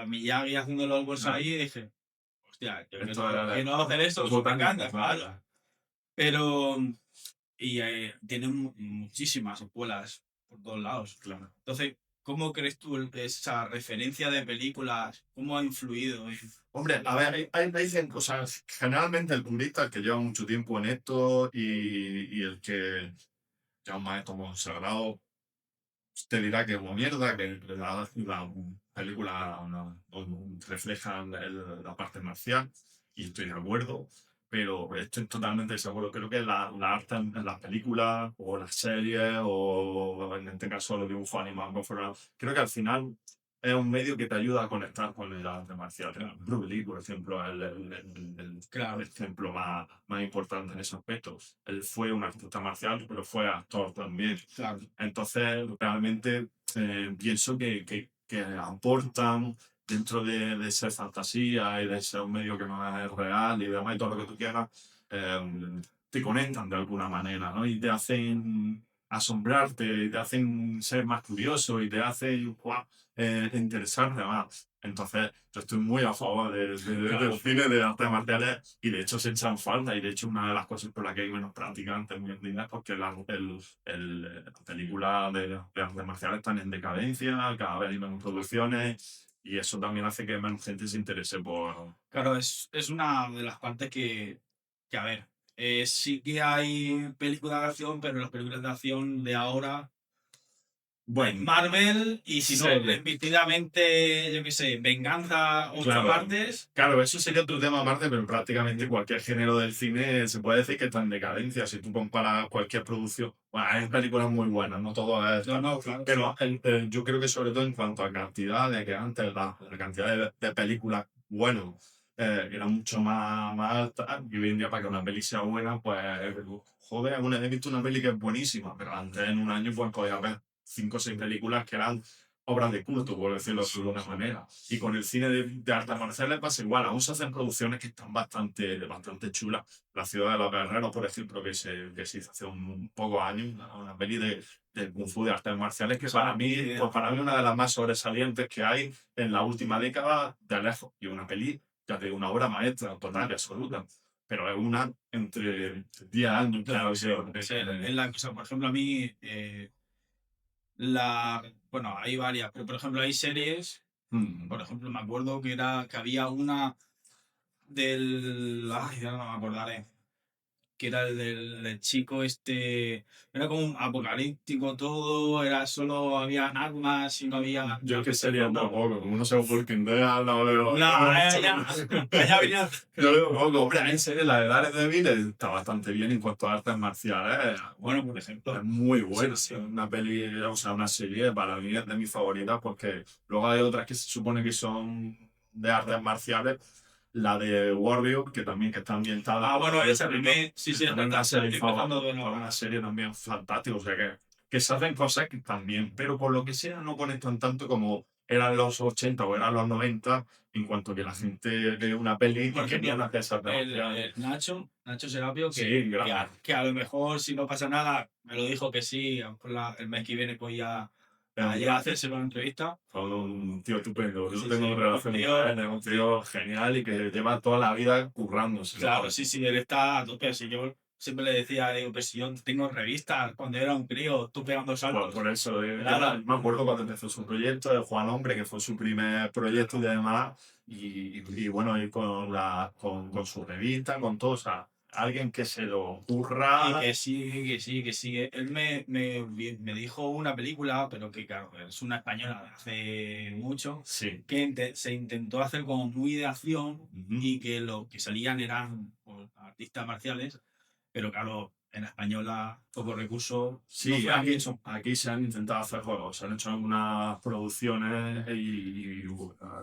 Miyagi haciendo los bolsos ahí y dije, hostia, yo que no hacer esto, eso me encanta, claro. Pero, y tienen muchísimas escuelas por todos lados. Claro. Entonces, ¿cómo crees tú esa referencia de películas? ¿Cómo ha influido? Hombre, a ver, hay dicen cosas. Generalmente el purista, el que lleva mucho tiempo en esto y el que ya un maestro consagrado, te dirá que es una mierda, que la película no refleja la parte marcial, y estoy de acuerdo, pero estoy totalmente seguro. Creo que la arte en las películas o las series o en este caso los dibujos animados, creo que al final es un medio que te ayuda a conectar con el arte marcial. Bruce Lee, por ejemplo, es Claro, el ejemplo más importante en ese aspecto. Él fue un artista marcial, pero fue actor también. claro. Entonces, realmente pienso que aportan dentro de ser fantasía y de ser un medio que no es real y demás y todo lo que tú quieras, te conectan de alguna manera, ¿no? Y te hacen asombrarte, y te hacen ser más curioso y te hacen ¡guau! Interesarte más. Entonces, yo estoy muy a favor del cine de artes marciales y de hecho se echan falta y de hecho una de las cosas por las que hay menos practicantes hoy en día es porque las películas de artes marciales están en decadencia, cada vez hay menos producciones y eso también hace que menos gente se interese por... Claro, es una de las partes que a ver, sí que hay películas de acción, pero las películas de acción de ahora Bueno, Marvel y si no, serie. repetidamente, yo qué sé, Venganza, otras Claro, partes. claro, eso sería otro tema aparte, pero prácticamente cualquier género del cine se puede decir que está en decadencia. Si tú comparas cualquier producción, bueno, hay películas muy buenas, no todo es... No, no, claro, sí. Pero yo creo que sobre todo en cuanto a cantidad, de que antes la cantidad de películas buenas era mucho más alta, y hoy en día para que una peli sea buena, pues, joder, he visto una peli que es buenísima, pero antes en un año pues podía haber 5 o 6 películas que eran obras de culto, por decirlo de alguna manera. Y con el cine de artes marciales pasa igual, aún se hacen producciones que están bastante chulas. La ciudad de los guerreros, por ejemplo, que se hizo hace un pocos años, una peli de Kung Fu de artes marciales que para mí una de las más sobresalientes que hay en la última década de lejos. Y una peli, ya de una obra maestra, total y absoluta. Pero es una entre 10 años, claro, sí, Sí, en la, o sea, por ejemplo, a mí, bueno, hay varias, pero por ejemplo, hay series, por ejemplo, me acuerdo que había una ay, ya no me acordaré, que era el del chico este, era como un apocalíptico todo, era solo habían armas y no había... Yo que sería tampoco, como no sé Walking Dead, no veo. No, allá venía... Yo veo poco, hombre, en serio, la de Daredevil está bastante bien en cuanto a artes marciales. Bueno, por ejemplo, Es muy buena, sí, una peli, o sea, una serie para mí es de mis favoritas porque luego hay otras que se supone que son de artes marciales. La de Warrior, que también que está ambientada. bueno, esa también, sí, sí, también una serie, estoy empezando de nuevo. una serie también fantástica, o sea que se hacen cosas que también, pero por lo que sea no conectan tanto como eran los 80 o eran los 90, en cuanto que la gente ve una peli y querían hacer esas el Nacho Serapio, Sí, que a lo mejor si no pasa nada, me lo dijo que sí, a lo mejor el mes que viene pues ya a hacerse una entrevista. Fue un tío estupendo. Yo Sí, tengo sí, una relación un con él, es un tío genial y que lleva toda la vida currándose. Claro, sí, sí, él está a tope. Si yo siempre le decía, digo, pues si yo tengo revistas cuando era un crío, tú pegando saltos. Por eso, Nada. yo me acuerdo cuando empezó su proyecto, de Juan Hombre, que fue su primer proyecto y demás, y bueno, y con su revista, con todo, o sea, alguien que se lo curra. Y que sí, que sí, que sí. Él me dijo una película, pero que claro, es una española de hace mucho, Sí. que se intentó hacer como muy de acción Ujú. y que lo que salían eran pues, artistas marciales, pero claro, en la española, poco recursos. Sí, no fue aquí se han intentado hacer juegos, se han hecho algunas producciones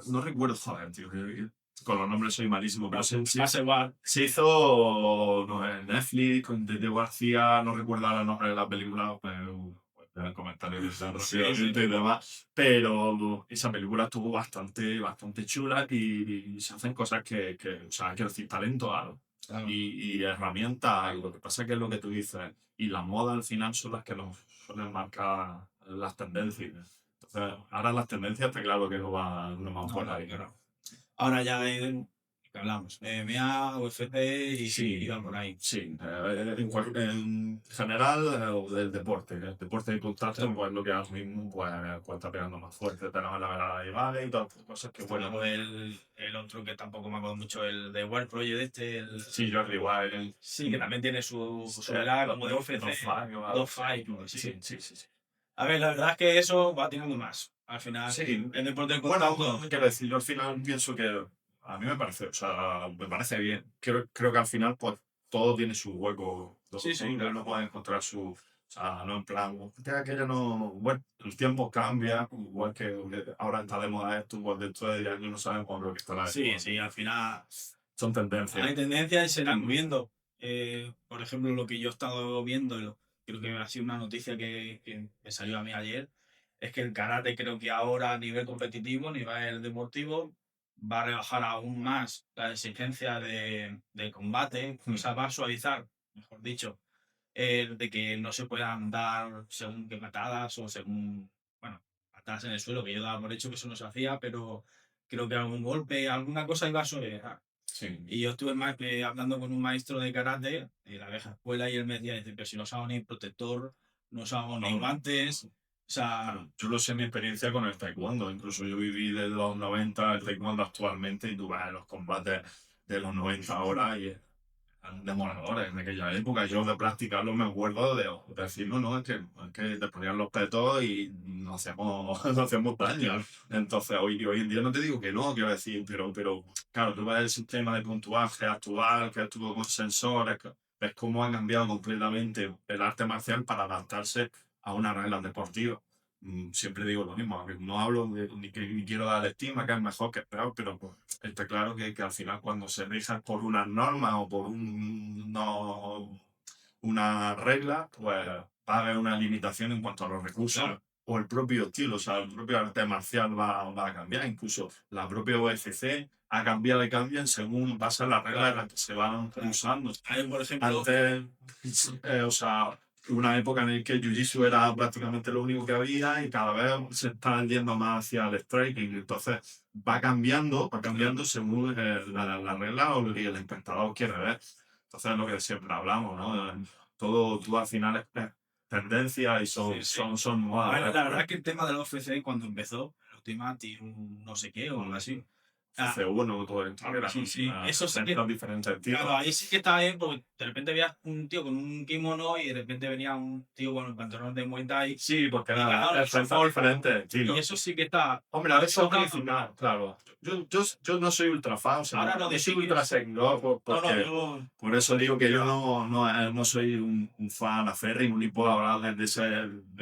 no recuerdo, joder, tío, con los nombres soy malísimo, pero se hizo no, en Netflix con Tete García, no recuerdo ahora el nombre de la película, pero en el comentario de rápidamente y demás, pero esa película estuvo bastante chula y se hacen cosas o sea, quiero decir, talento algo. Claro. Y herramientas, y lo que pasa es que es lo que tú dices, y la moda al final son las que nos suelen marcar las tendencias. Entonces, ahora las tendencias está claro que no van por ahí. Claro. Ahora ya que hablamos, MMA, UFC y van por ahí. Sí, en general del deporte. El deporte de contacto, pues lo que ahora mismo pues está pegando más fuerte. Tenemos la velada de Vale y todas estas cosas que bueno. Luego el otro que tampoco me acuerdo mucho, el de World Project Sí, Jordi Wild. Sí, que también tiene su era como de UFC. Dos Fight. Sí. A ver, la verdad es que eso va tirando más. Al final, Sí, el deporte de bueno, contacto. quiero decir, yo al final pienso que a mí me parece, o sea, me parece bien. Creo que al final, pues, todo tiene su hueco. Sí, Todo claro. uno puede encontrar O sea, no en plan, hostia, que ya no. Bueno, el tiempo cambia, igual que ahora está de moda esto, igual dentro de 10 años no sabemos cuándo lo que estará de Sí, moda. sí, al final Son tendencias. hay tendencias y se irán moviendo. Por ejemplo, lo que yo he estado viendo, creo que ha sido una noticia que me salió a mí ayer, es que el karate creo que ahora a nivel competitivo, a nivel deportivo, va a rebajar aún más la exigencia de combate, o sea, va a suavizar, mejor dicho, de que no se puedan dar según qué patadas o según, bueno, patadas en el suelo, que yo daba por hecho que eso no se hacía, pero creo que algún golpe, alguna cosa iba a suavizar. Sí. Y yo estuve más hablando con un maestro de karate de la vieja escuela y él me decía, dice, pero si no usamos ni protector, no usamos ni No, no. guantes, o sea, Yo lo sé en mi experiencia con el taekwondo. Incluso yo viví desde los 90 el taekwondo actualmente y tú vas a los combates de los 90 ahora y eran demoledores en aquella época. Yo de practicarlo me acuerdo de decir, no, no, es que te ponían los petos y nos hacíamos, nos hacíamos daño. Entonces, hoy en día no te digo que no, quiero decir, pero claro, tú ves el sistema de puntuaje actual, que estuvo con sensores, ves cómo ha cambiado completamente el arte marcial para adaptarse a una regla deportiva. Siempre digo lo mismo, que no hablo ni quiero dar estima, que es mejor, que es peor, pero pues, está claro que al final cuando se rijan por unas normas o por una regla, pues va a haber una limitación en cuanto a los recursos claro, o el propio estilo, o sea, el propio arte marcial va a cambiar, incluso la propia UFC ha cambiado y cambian según pasan las reglas en las que se van claro. usando. Hay, por ejemplo, Antes, o sea, una época en la que el jiu-jitsu era prácticamente lo único que había y cada vez se está yendo más hacia el striking. Entonces va cambiando según la regla o lo que el espectador quiere ver. Entonces es lo que siempre hablamos, ¿no? Todo tú al final es tendencia y son, sí, sí. son modas. Bueno, la verdad es que el tema de la UFC cuando empezó, el Ultimate no sé qué o algo así. Ah, C1, todo esto, era sí, sí, una- eso sí que, diferentes estilos. claro, ahí sí que está bien, porque de repente veías un tío con un kimono y de repente venía un tío con el pantalón de Muay Thai. Sí, porque Y nada, claro, son diferentes y estilos. eso sí que está. Hombre, a veces es original, claro. Yo no soy ultra fan, o sea, Ahora lo no soy de ultra seguidor no, no, porque yo. por eso digo que yo no soy un fan aférrimo ni puedo hablar de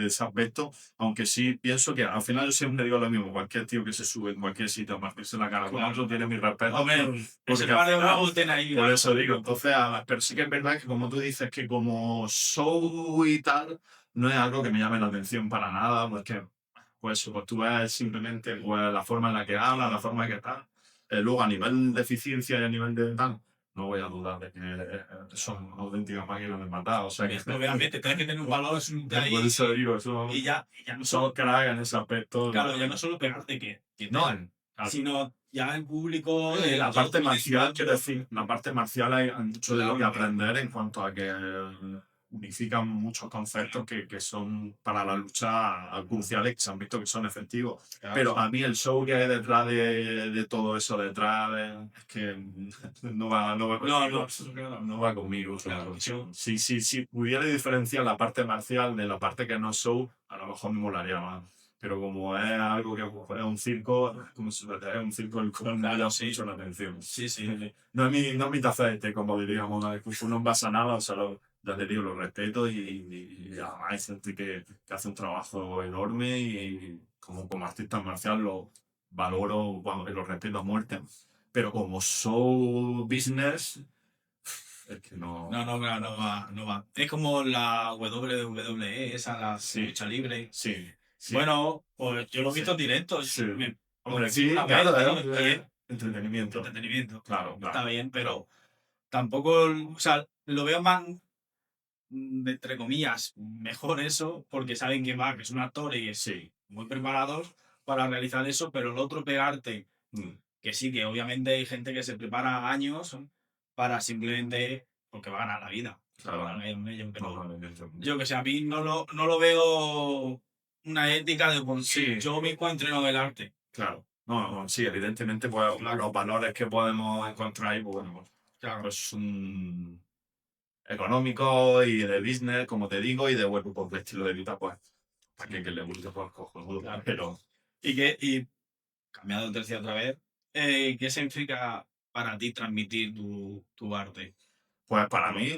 ese aspecto, aunque sí pienso que al final yo siempre digo lo mismo, cualquier tío que se sube en cualquier sitio a partirse la cara con Claro. otro tiene mi respeto. Hombre, ese Porque par de al final, bravos tiene ahí. por eso digo, entonces, pero sí que es verdad que como tú dices que como show y tal, no es algo que me llame la atención para nada, porque pues tú ves simplemente pues, la forma en la que habla, la forma en que tal. Luego, a nivel de eficiencia y a nivel de tal, no voy a dudar de que son auténticas máquinas de matar. O sea, que Obviamente, tienes que tener un valor de ahí por eso digo, y ya no son solo, crack en ese aspecto. claro, ya no solo pegarte que No, sino ya el público. la parte marcial, quiero decir, la parte marcial hay mucho de lo que aprender en cuanto a que unifican muchos conceptos que son para la lucha cruciales, que se han visto que son efectivos. Pero a mí el show que hay detrás de todo eso, es que no va conmigo. Claro. Si pudiera diferenciar la parte marcial de la parte que no es show, a lo mejor me molaría más. Pero como es algo que es un circo, como si es un circo, el cual me llama mucho la atención. Sí, sí. No es mi taza de té, como diríamos, una discusión no pasa nada, o sea, ya te digo, lo respeto y además hay gente que hace un trabajo enorme y como artista marcial lo valoro y lo respeto a muerte. Pero como show business, es que no. No, no, no, no va, no va. Es como la WWE, esa, la Sí, lucha libre. sí, sí. Bueno, pues yo lo he visto Sí. en directo. Sí. Lo Hombre, vi sí, una claro, vez, tío, y es entretenimiento. entretenimiento. Claro, Está claro. bien, pero tampoco, o sea, lo veo más, entre comillas, mejor eso, porque saben que va, que es un actor y es Sí. muy preparados para realizar eso, pero el otro pegarte, Mm. que sí, que obviamente hay gente que se prepara años para simplemente, porque va a ganar la vida. Claro. Para ganar un ello, pero No, no. yo que sé, a mí no lo veo una ética de por Sí. yo me encuentro en el arte. Claro. No, sí, evidentemente, pues, los valores que podemos encontrar ahí, pues, bueno, Claro. pues son económicos y de business, como te digo, y de, bueno, pues de estilo de vida, pues, para que le guste, pues, cojonudo. Claro. Pero, Y cambiando de tercio otra vez, ¿qué significa para ti transmitir tu arte? Pues para mí,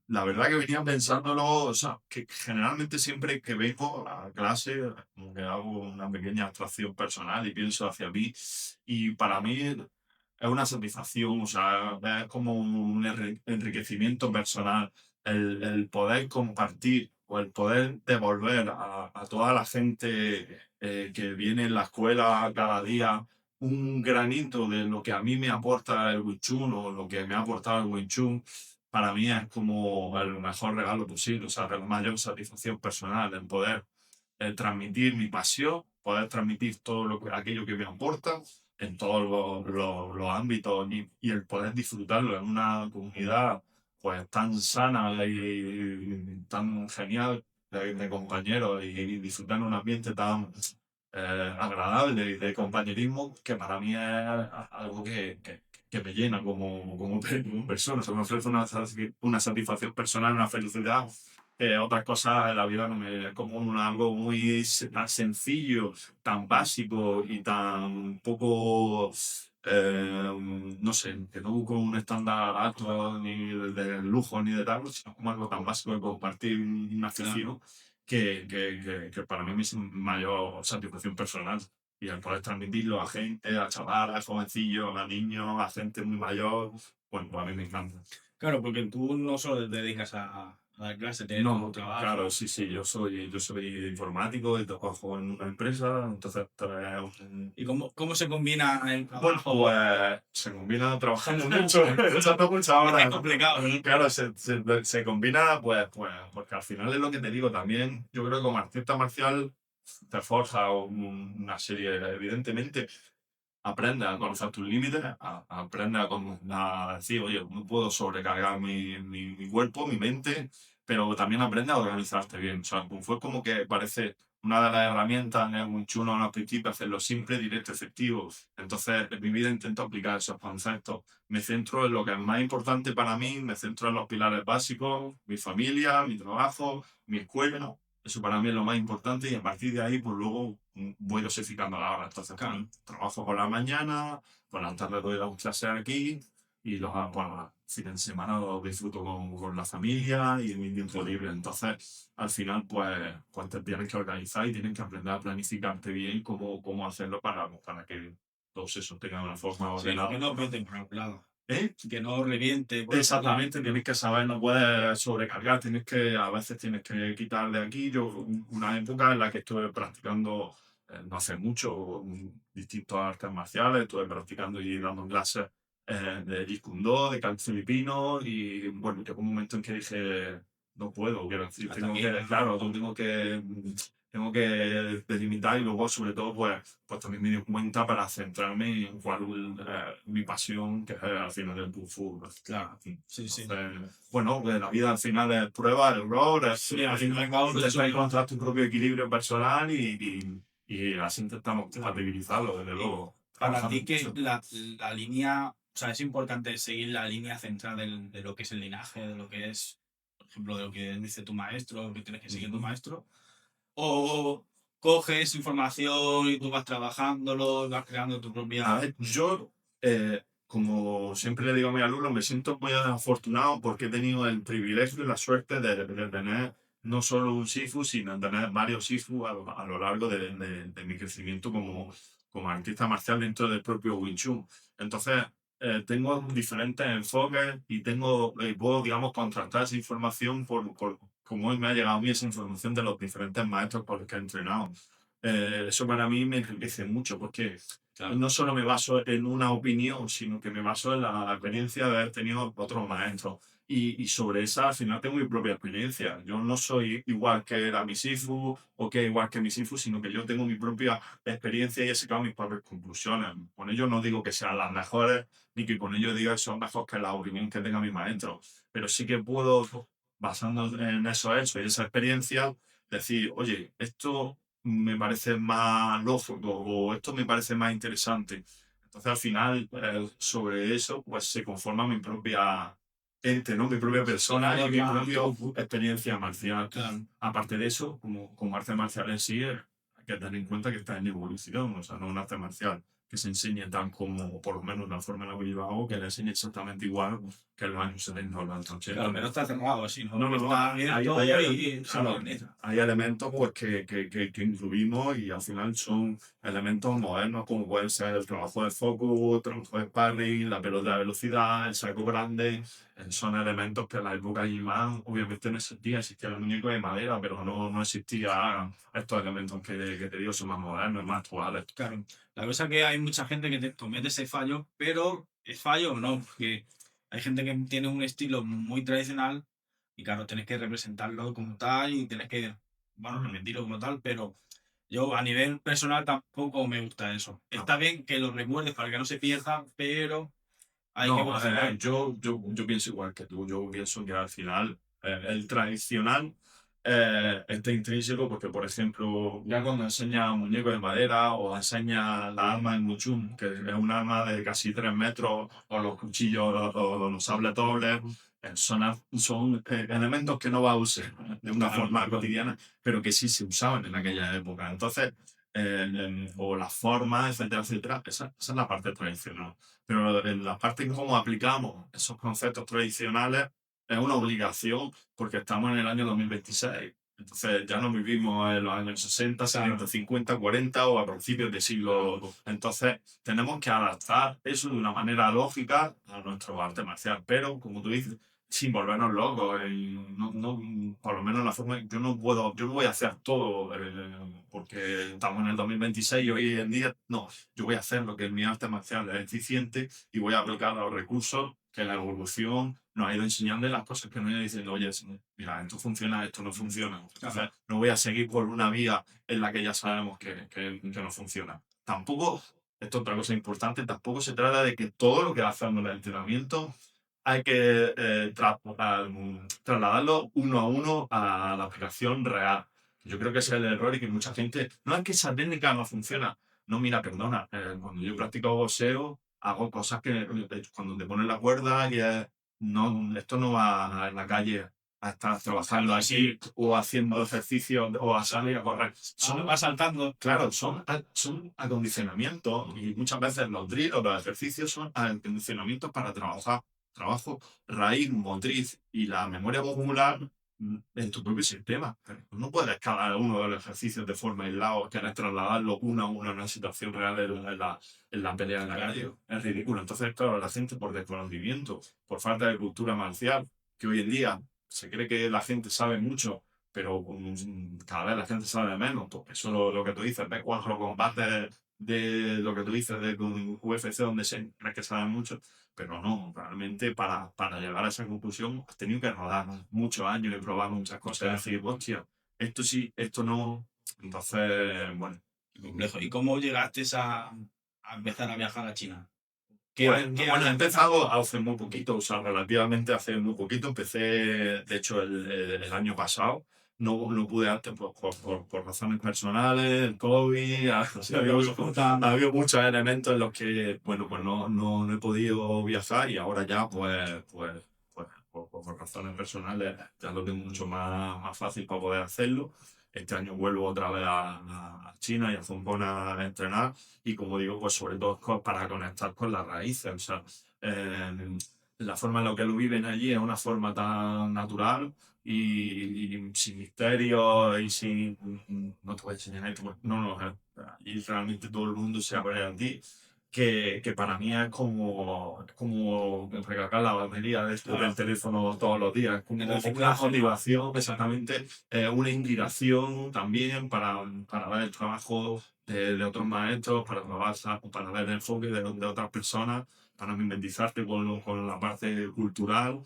la verdad que venía pensándolo, o sea, que generalmente siempre que vengo a clase, como que hago una pequeña abstracción personal y pienso hacia mí, y para mí es una satisfacción, o sea, es como un enriquecimiento personal, el poder compartir o el poder devolver a toda la gente que viene en la escuela cada día un granito de lo que a mí me aporta el Wing Chun o lo que me ha aportado el Wing Chun, para mí es como el mejor regalo posible, o sea, la mayor satisfacción personal, el poder transmitir mi pasión, poder transmitir todo aquello que me aporta en todos los ámbitos y el poder disfrutarlo en una comunidad pues tan sana y tan genial de compañeros y disfrutar en un ambiente tan agradable y de compañerismo que para mí es algo que me llena como persona. O sea, me ofrece una satisfacción personal, una felicidad. Otras cosas en la vida no me, es como algo muy tan sencillo, tan básico y tan poco, no sé, que no busco un estándar alto ni de lujo ni de tal, sino como algo tan básico de compartir una afición que para mí es mi mayor satisfacción personal. Y el poder transmitirlo a gente, a chavales, a jovencillos, a niños, a gente muy mayor, bueno, a mí me encanta. Claro, porque tú no solo te dedicas a dar clases, tienes No, tu trabajo. claro, sí, yo soy informático y trabajo en una empresa, entonces ¿Y cómo se combina el bueno, trabajo? pues se combina trabajando mucho, echando muchas Es horas. complicado, ¿no? Claro, se combina, pues, porque al final es lo que te digo también. Yo creo que como artista marcial te forja una serie, evidentemente, aprendes a conocer tus límites, aprendes a decir, oye, no puedo sobrecargar mi cuerpo, mi mente, pero también aprendes a organizarte bien. O sea, el Kung Fu es como que parece una de las herramientas en el Wing Chun al principio, hacerlo simple, directo, efectivo. Entonces, en mi vida intento aplicar esos conceptos. Me centro en lo que es más importante para mí, me centro en los pilares básicos, mi familia, mi trabajo, mi escuela. Eso para mí es lo más importante y a partir de ahí, pues luego voy dosificando la hora. Entonces, Claro. pues, trabajo por la mañana, por la tarde doy las clases aquí y bueno, fines de semana lo disfruto con la familia y en mi tiempo libre. Entonces, al final, pues te tienes que organizar y tienes que aprender a planificarte bien cómo hacerlo para que todos esos tengan una forma Sí, ordenada. que no peten por un lado. ¿Eh? Que no reviente. Exactamente, tienes que saber, no puedes sobrecargar, a veces tienes que quitar de aquí. Yo, una época en la que estuve practicando, no hace mucho, distintos artes marciales, estuve practicando y dando clases de Jeet Kune Do, de Kung filipino, y bueno, llegó un momento en que dije, no puedo, quiero decir, Hasta tengo aquí, que, ¿no? claro, tengo que delimitar y luego, sobre todo, pues también me di cuenta para centrarme en cuál mi pasión, que es al final el Kung Fu. Claro, sí. Bueno, que la vida al final es prueba, error, Sí, al al fin y final al cabo, intentas encontrar tu propio equilibrio personal y así intentamos compatibilizarlo, desde luego. para ti que Mucho. la línea, o sea, es importante seguir la línea central de lo que es el linaje, de lo que es, por ejemplo, de lo que dice tu maestro, que tienes que seguir tu Ujú. maestro, o coges información y tú vas trabajándolo, vas creando tu A propia... ver, yo, como siempre le digo a mis alumnos, me siento muy afortunado porque he tenido el privilegio y la suerte de tener no solo un Sifu, sino tener varios Sifu a lo largo de mi crecimiento como artista marcial dentro del propio Wing Chun. Entonces, tengo diferentes enfoques y puedo, digamos, contrastar esa información por cómo me ha llegado a mí esa información de los diferentes maestros por los que he entrenado. Eso para mí me enriquece mucho porque no solo me baso en una opinión, sino que me baso en la experiencia de haber tenido otros maestros. Y sobre esa, al final, tengo mi propia experiencia. Yo no soy igual que era mi Sifu o que igual que mi Sifu, sino que yo tengo mi propia experiencia y he sacado mis propias conclusiones. Con ello no digo que sean las mejores, ni que con ello diga que son mejores que la opinión que tenga mi maestro. Pero sí que puedo, basando en esos hechos y esa experiencia, decir, oye, esto me parece más lógico o esto me parece más interesante. Entonces, al final, sobre eso, pues se conforma mi propia ente, ¿no? Mi propia persona y mi propia experiencia marcial. Claro. Aparte de eso, como arte marcial en sí, hay que tener en cuenta que está en evolución, o sea, no es un arte marcial que se enseñe tan como, por lo menos la forma en la que yo hago, que le enseñe exactamente igual que en los años 70 o los años Claro, 80. pero está cerrado así, ¿no? No, no, no, Está abierto y se claro, organiza. hay elementos pues, que incluimos y al final son elementos modernos como pueden ser el trabajo de focus, trabajo de sparring, la pelota de velocidad, el saco grande. Son elementos que en la época de Imán obviamente no existía el muñeco de madera, pero no existía estos elementos que te digo son más modernos, más actuales. Claro, la cosa es que hay mucha gente que comete ese fallo, pero ¿es fallo o no? Porque hay gente que tiene un estilo muy tradicional y claro, tienes que representarlo como tal y tienes que, bueno, repetirlo como tal, pero yo a nivel personal tampoco me gusta eso. Está bien que lo recuerdes para que no se pierda, pero hay que No, evolucionar. yo pienso igual que tú. Yo pienso que al final el tradicional está intrínseco porque, por ejemplo, ya cuando enseña muñecos de madera o enseña la arma en Muchum, que es un arma de casi 3 metros, o los cuchillos o los sables dobles, son elementos que no va a usar de una Claro, forma cotidiana, pero que sí se usaban en aquella época. Entonces, o las formas, etcétera, etcétera, esa es la parte tradicional. Pero en la parte en cómo aplicamos esos conceptos tradicionales es una obligación porque estamos en el año 2026. Entonces ya no vivimos en los años 60, 70, 50, 40 o a principios del siglo. Entonces tenemos que adaptar eso de una manera lógica a nuestro arte marcial. Pero, como tú dices, sin volvernos locos. Por lo menos la forma, yo no voy a hacer todo porque estamos en el 2026 y hoy en día, no, yo voy a hacer lo que en mi arte marcial es eficiente y voy a aplicar los recursos que la evolución nos ha ido enseñando y las cosas que nos ha ido diciendo, oye, mira, esto funciona, esto no funciona. Entonces, no voy a seguir por una vía en la que ya sabemos que no funciona. Tampoco, esto es otra cosa importante, tampoco se trata de que todo lo que hacemos en el entrenamiento hay que trasladarlo uno a uno a la aplicación real. Yo creo que ese es el error y que mucha gente, no es que esa técnica no funciona. No, mira, perdona, cuando yo practico boxeo, hago cosas que cuando te pones la cuerda, no, esto no va en la calle a estar trabajando así o haciendo ejercicios o a salir a correr. va saltando. Claro, son acondicionamientos y muchas veces los drills o los ejercicios son acondicionamientos para trabajar. Trabajo raíz motriz y la memoria muscular en tu propio sistema. Pero no puedes cada uno de los ejercicios de forma aislada, quieres trasladarlo uno a uno en una situación real en la pelea en la calle. Es ridículo. Entonces, claro, la gente por desconocimiento, por falta de cultura marcial, que hoy en día se cree que la gente sabe mucho, pero cada vez la gente sabe menos. Pues eso lo que tú dices, ves cuatro combates de lo que tú dices de con UFC donde se cree que saben mucho, pero no, realmente para llegar a esa conclusión has tenido que rodar muchos años y probar muchas cosas y decir, hostia, esto sí, esto no. Entonces, bueno. Complejo. ¿Y cómo llegaste a empezar a viajar a China? Bueno, he empezado hace muy poquito, o sea, relativamente hace muy poquito. Empecé, de hecho, el año pasado. No pude antes por razones personales, el COVID, ha habido muchos elementos en los que, bueno, pues no he podido viajar y ahora ya, por razones personales, ya lo tengo mucho más fácil para poder hacerlo. Este año vuelvo otra vez a China y a Zongona a entrenar y como digo, pues sobre todo para conectar con las raíces. O sea, la forma en la que lo viven allí es una forma tan natural y sin misterio y sin... No te voy a enseñar esto, no, allí realmente todo el mundo se abre a ti. Que para mí es como recargar la batería del teléfono todos los días, como una motivación, exactamente, una inspiración también para ver el trabajo de otros maestros, para ver el enfoque de otras personas, para mimetizarte con la parte cultural.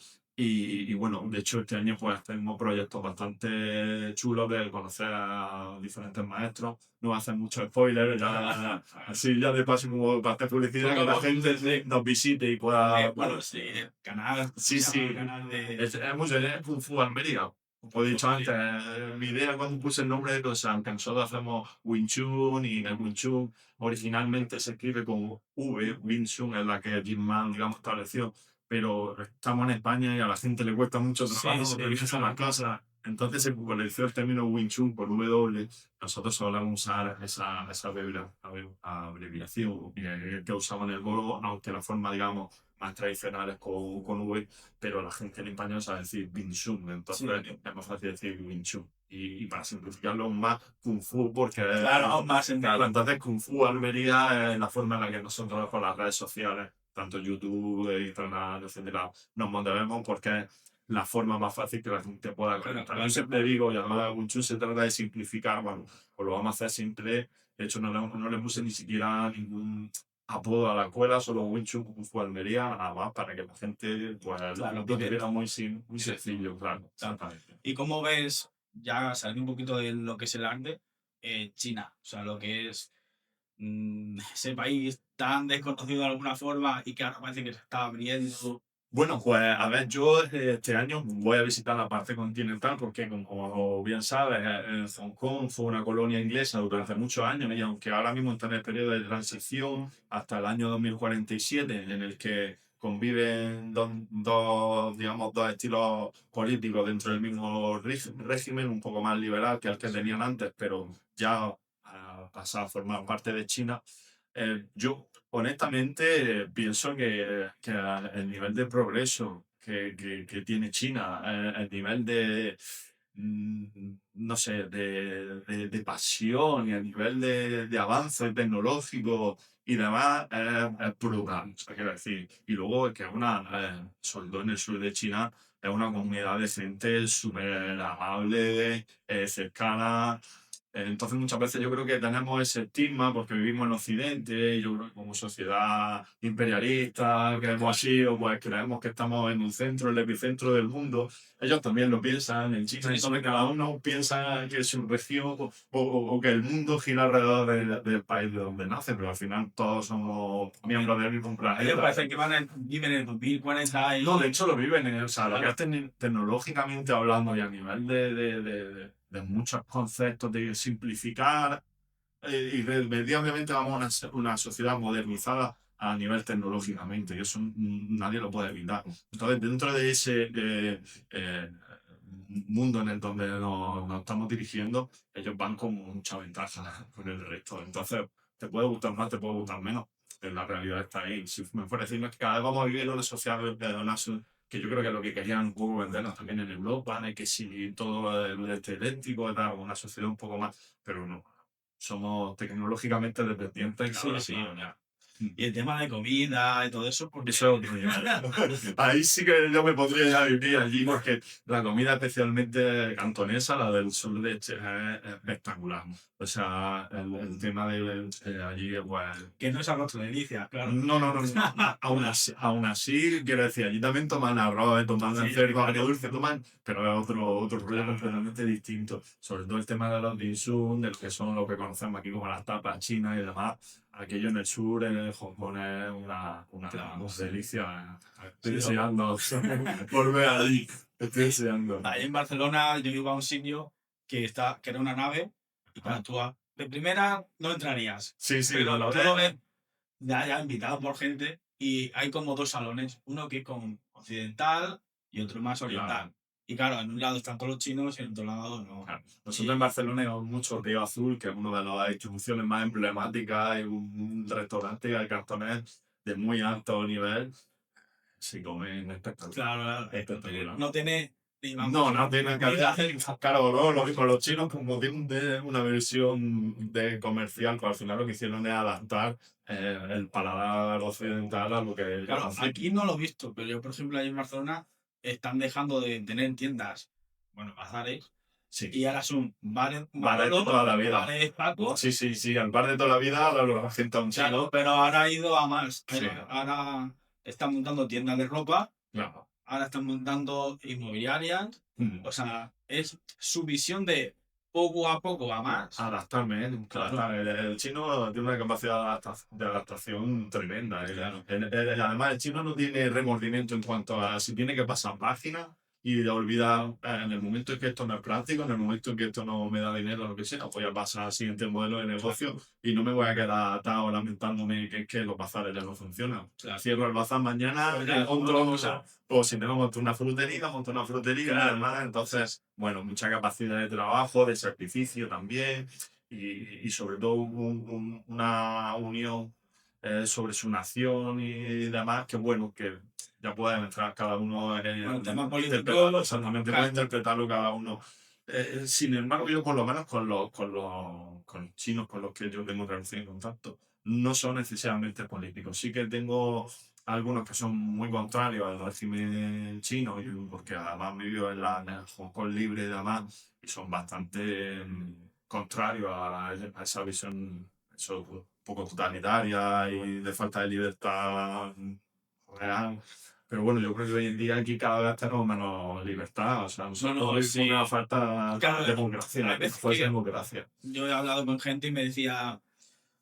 Y bueno, de hecho este año pues tengo proyectos bastante chulos de conocer a diferentes maestros. No voy a hacer mucho spoiler, ya, así ya de paso como para hacer publicidad, que la gente nos visite y pueda... Bueno, sí, el canal. Sí, se llama sí, el canal de. es muy es Kung Fu Almería. Como he dicho antes, mi idea cuando puse el nombre de cosas, que nosotros hacemos Wing Chun y el Wing Chun originalmente se escribe como V, Wing Chun es la que Jim Man, digamos, estableció, pero estamos en España y a la gente le cuesta mucho trabajo Sí, realizar las cosas. Entonces se popularizó el término Wing Chun por W. Nosotros solemos usar esa abreviación que usamos en el bolo, aunque la forma, digamos, más tradicional es con V, pero la gente en español sabe decir Wing Chun, entonces es más fácil decir Wing Chun. Y para simplificarlo aún más, Kung Fu, porque Claro, aún más claro, entonces Kung Fu Almería es la forma en la que nosotros con las redes sociales, tanto YouTube, Instagram, etcétera, nos movemos porque la forma más fácil que la gente pueda conectar. Yo siempre digo, y además de Wing Chun se trata de simplificar, bueno, pues lo vamos a hacer simple. De hecho, no le puse ni siquiera ningún apodo a la escuela, solo Wing Chun Kung Fu Almería, nada más, para que la gente, pues, Claro, lo porque- tuviera muy sencillo, claro. Exactamente. ¿Y cómo ves, ya saliendo un poquito de lo que es el arte, China? O sea, lo que es ese país tan desconocido de alguna forma y que ahora parece que se está abriendo. Bueno, pues a ver, yo este año voy a visitar la parte continental porque, como bien sabes, Hong Kong fue una colonia inglesa durante muchos años y aunque ahora mismo está en el periodo de transición hasta el año 2047, en el que conviven digamos, dos estilos políticos dentro del mismo régimen, un poco más liberal que el que tenían antes, pero ya ha pasado a formar parte de China. Yo honestamente pienso que el nivel de progreso que tiene China, el nivel de, no sé, de pasión y el nivel de avance tecnológico y demás es brutal, o sea, quiero decir. Y luego es que sobre todo en el sur de China, es una comunidad de gente súper amable, cercana. Entonces muchas veces yo creo que tenemos ese estigma porque vivimos en Occidente y yo creo que como sociedad imperialista que hemos sido, pues creemos que estamos en un centro, el epicentro del mundo. Ellos también lo piensan, en China, y entonces cada uno piensa que su región o que el mundo gira alrededor del país de donde nace, pero al final todos somos miembros del mismo Ellos planeta. parece que viven en el 2040 y... No, de hecho lo viven en el, o sea, lo que es tecnológicamente hablando y a nivel de muchos conceptos de simplificar y obviamente vamos a una sociedad modernizada a nivel tecnológicamente y eso nadie lo puede evitar. Entonces, dentro de ese mundo en el donde nos estamos dirigiendo, ellos van con mucha ventaja con el resto. Entonces, te puede gustar más, te puede gustar menos, pero la realidad está ahí. Si me fuera a decir que cada vez vamos a vivir en una sociedad que yo creo que es lo que querían un poco vendernos también en Europa, de que si todo es eléctrico, tal, una sociedad un poco más, pero no. Somos tecnológicamente dependientes. Sí, sí, ya. Y el tema de comida y todo eso, porque... Eso, ahí sí que yo me podría ya vivir allí porque la comida especialmente cantonesa, la del sur de Chile, es espectacular. O sea, el tema de allí, pues... Que no es arroz de delicia, claro. No, no, no, no. Aún así, quiero decir, allí también toman arroz, toman Sí, cerdo, algo dulce, toman, pero es otro rollo completamente distinto. Sobre todo el tema de los dim sum, del que son lo que conocemos aquí como las tapas chinas y demás. Aquello en el sur, en el Hong Kong, es una delicia. Estoy deseando volver allí. Estoy deseando. Ahí en Barcelona yo iba a un sitio que era una nave y claro, tú de primera no entrarías. Sí, sí, Pero lo tú lo ves ya invitado por gente y hay como dos salones, uno que es con occidental y otro más oriental. Claro. Y claro, en un lado están todos los chinos y en otro lado no. Claro. Nosotros en Barcelona llevamos mucho Río Azul, que es una de las instituciones más emblemáticas y un restaurante de cantonés de muy alto nivel. Se comen espectacular. Claro, Espectacular. no tiene... No tiene que hacer. Claro, con los chinos, como tienen una versión de comercial, que al final lo que hicieron es adaptar el paladar occidental a lo que. Claro, aquí no lo he visto, pero yo, por ejemplo, ahí en Barcelona están dejando de tener tiendas, bueno, bazares, Sí. y ahora son bares Bares de toda la vida. bares Paco. Sí, al bar de toda la vida lo sienta un chino. Claro, pero ahora ha ido a más. Sí. Ahora están montando tiendas de ropa, Claro. ahora están montando inmobiliarias. Mm. O sea, es su visión de poco a poco a más. Adaptarme, ¿eh? Claro. El chino tiene una capacidad de adaptación tremenda. Claro. Además, el chino no tiene remordimiento en cuanto a si tiene que pasar páginas, y olvidar en el momento en que esto no es práctico, en el momento en que esto no me da dinero o lo que sea, voy a pasar al siguiente modelo de negocio y no me voy a quedar atado lamentándome que es que los bazares ya no funcionan. O sea, cierro el bazar mañana, o si tengo monto una frutería, además, entonces, bueno, mucha capacidad de trabajo, de sacrificio también, y sobre todo una unión sobre su nación y demás, que bueno, que ya pueden entrar cada uno en Bueno, el tema interpretarlo, político, exactamente, claro. puede interpretarlo cada uno. Sin embargo, yo por lo menos con los chinos con los que yo tengo relación y contacto, no son necesariamente políticos. Sí que tengo algunos que son muy contrarios al régimen chino, porque además vivo en el Hong Kong libre y demás, y son bastante contrarios a esa visión eso, un poco totalitaria y de falta de libertad real. Pero bueno, yo creo que hoy en día aquí cada vez tenemos menos libertad. O sea, nosotros sí. una falta Claro, de democracia, hay veces fuerza que democracia. yo he hablado con gente y me decía,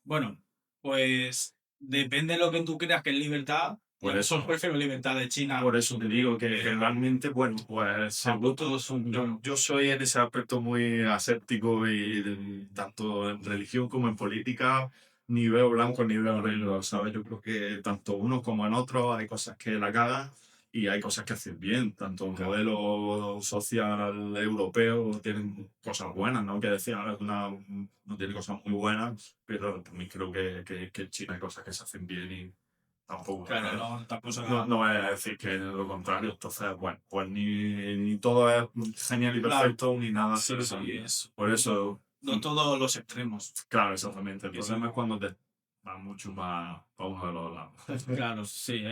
bueno, pues depende de lo que tú creas que es libertad. Por Yo eso, prefiero libertad de China. por eso te digo que realmente, bueno, pues según todos son yo soy en ese aspecto muy aséptico y tanto en religión como en política, ni veo blanco ni veo negro, ¿sabes? Yo creo que tanto uno como en otro hay cosas que la cagan y hay cosas que hacen bien. Tanto el modelo social europeo tiene cosas buenas, ¿no? Que decía, no tiene cosas muy buenas, pero también creo que en China hay cosas que se hacen bien y tampoco. Claro, no, tampoco No voy a decir que lo contrario, entonces, bueno, pues ni todo es genial y Claro. perfecto, ni nada. Sí, sí, es. Por eso, No todos los extremos. claro, exactamente. El Que sí. problema es cuando te va mucho más para uno de los lados. Claro, sí,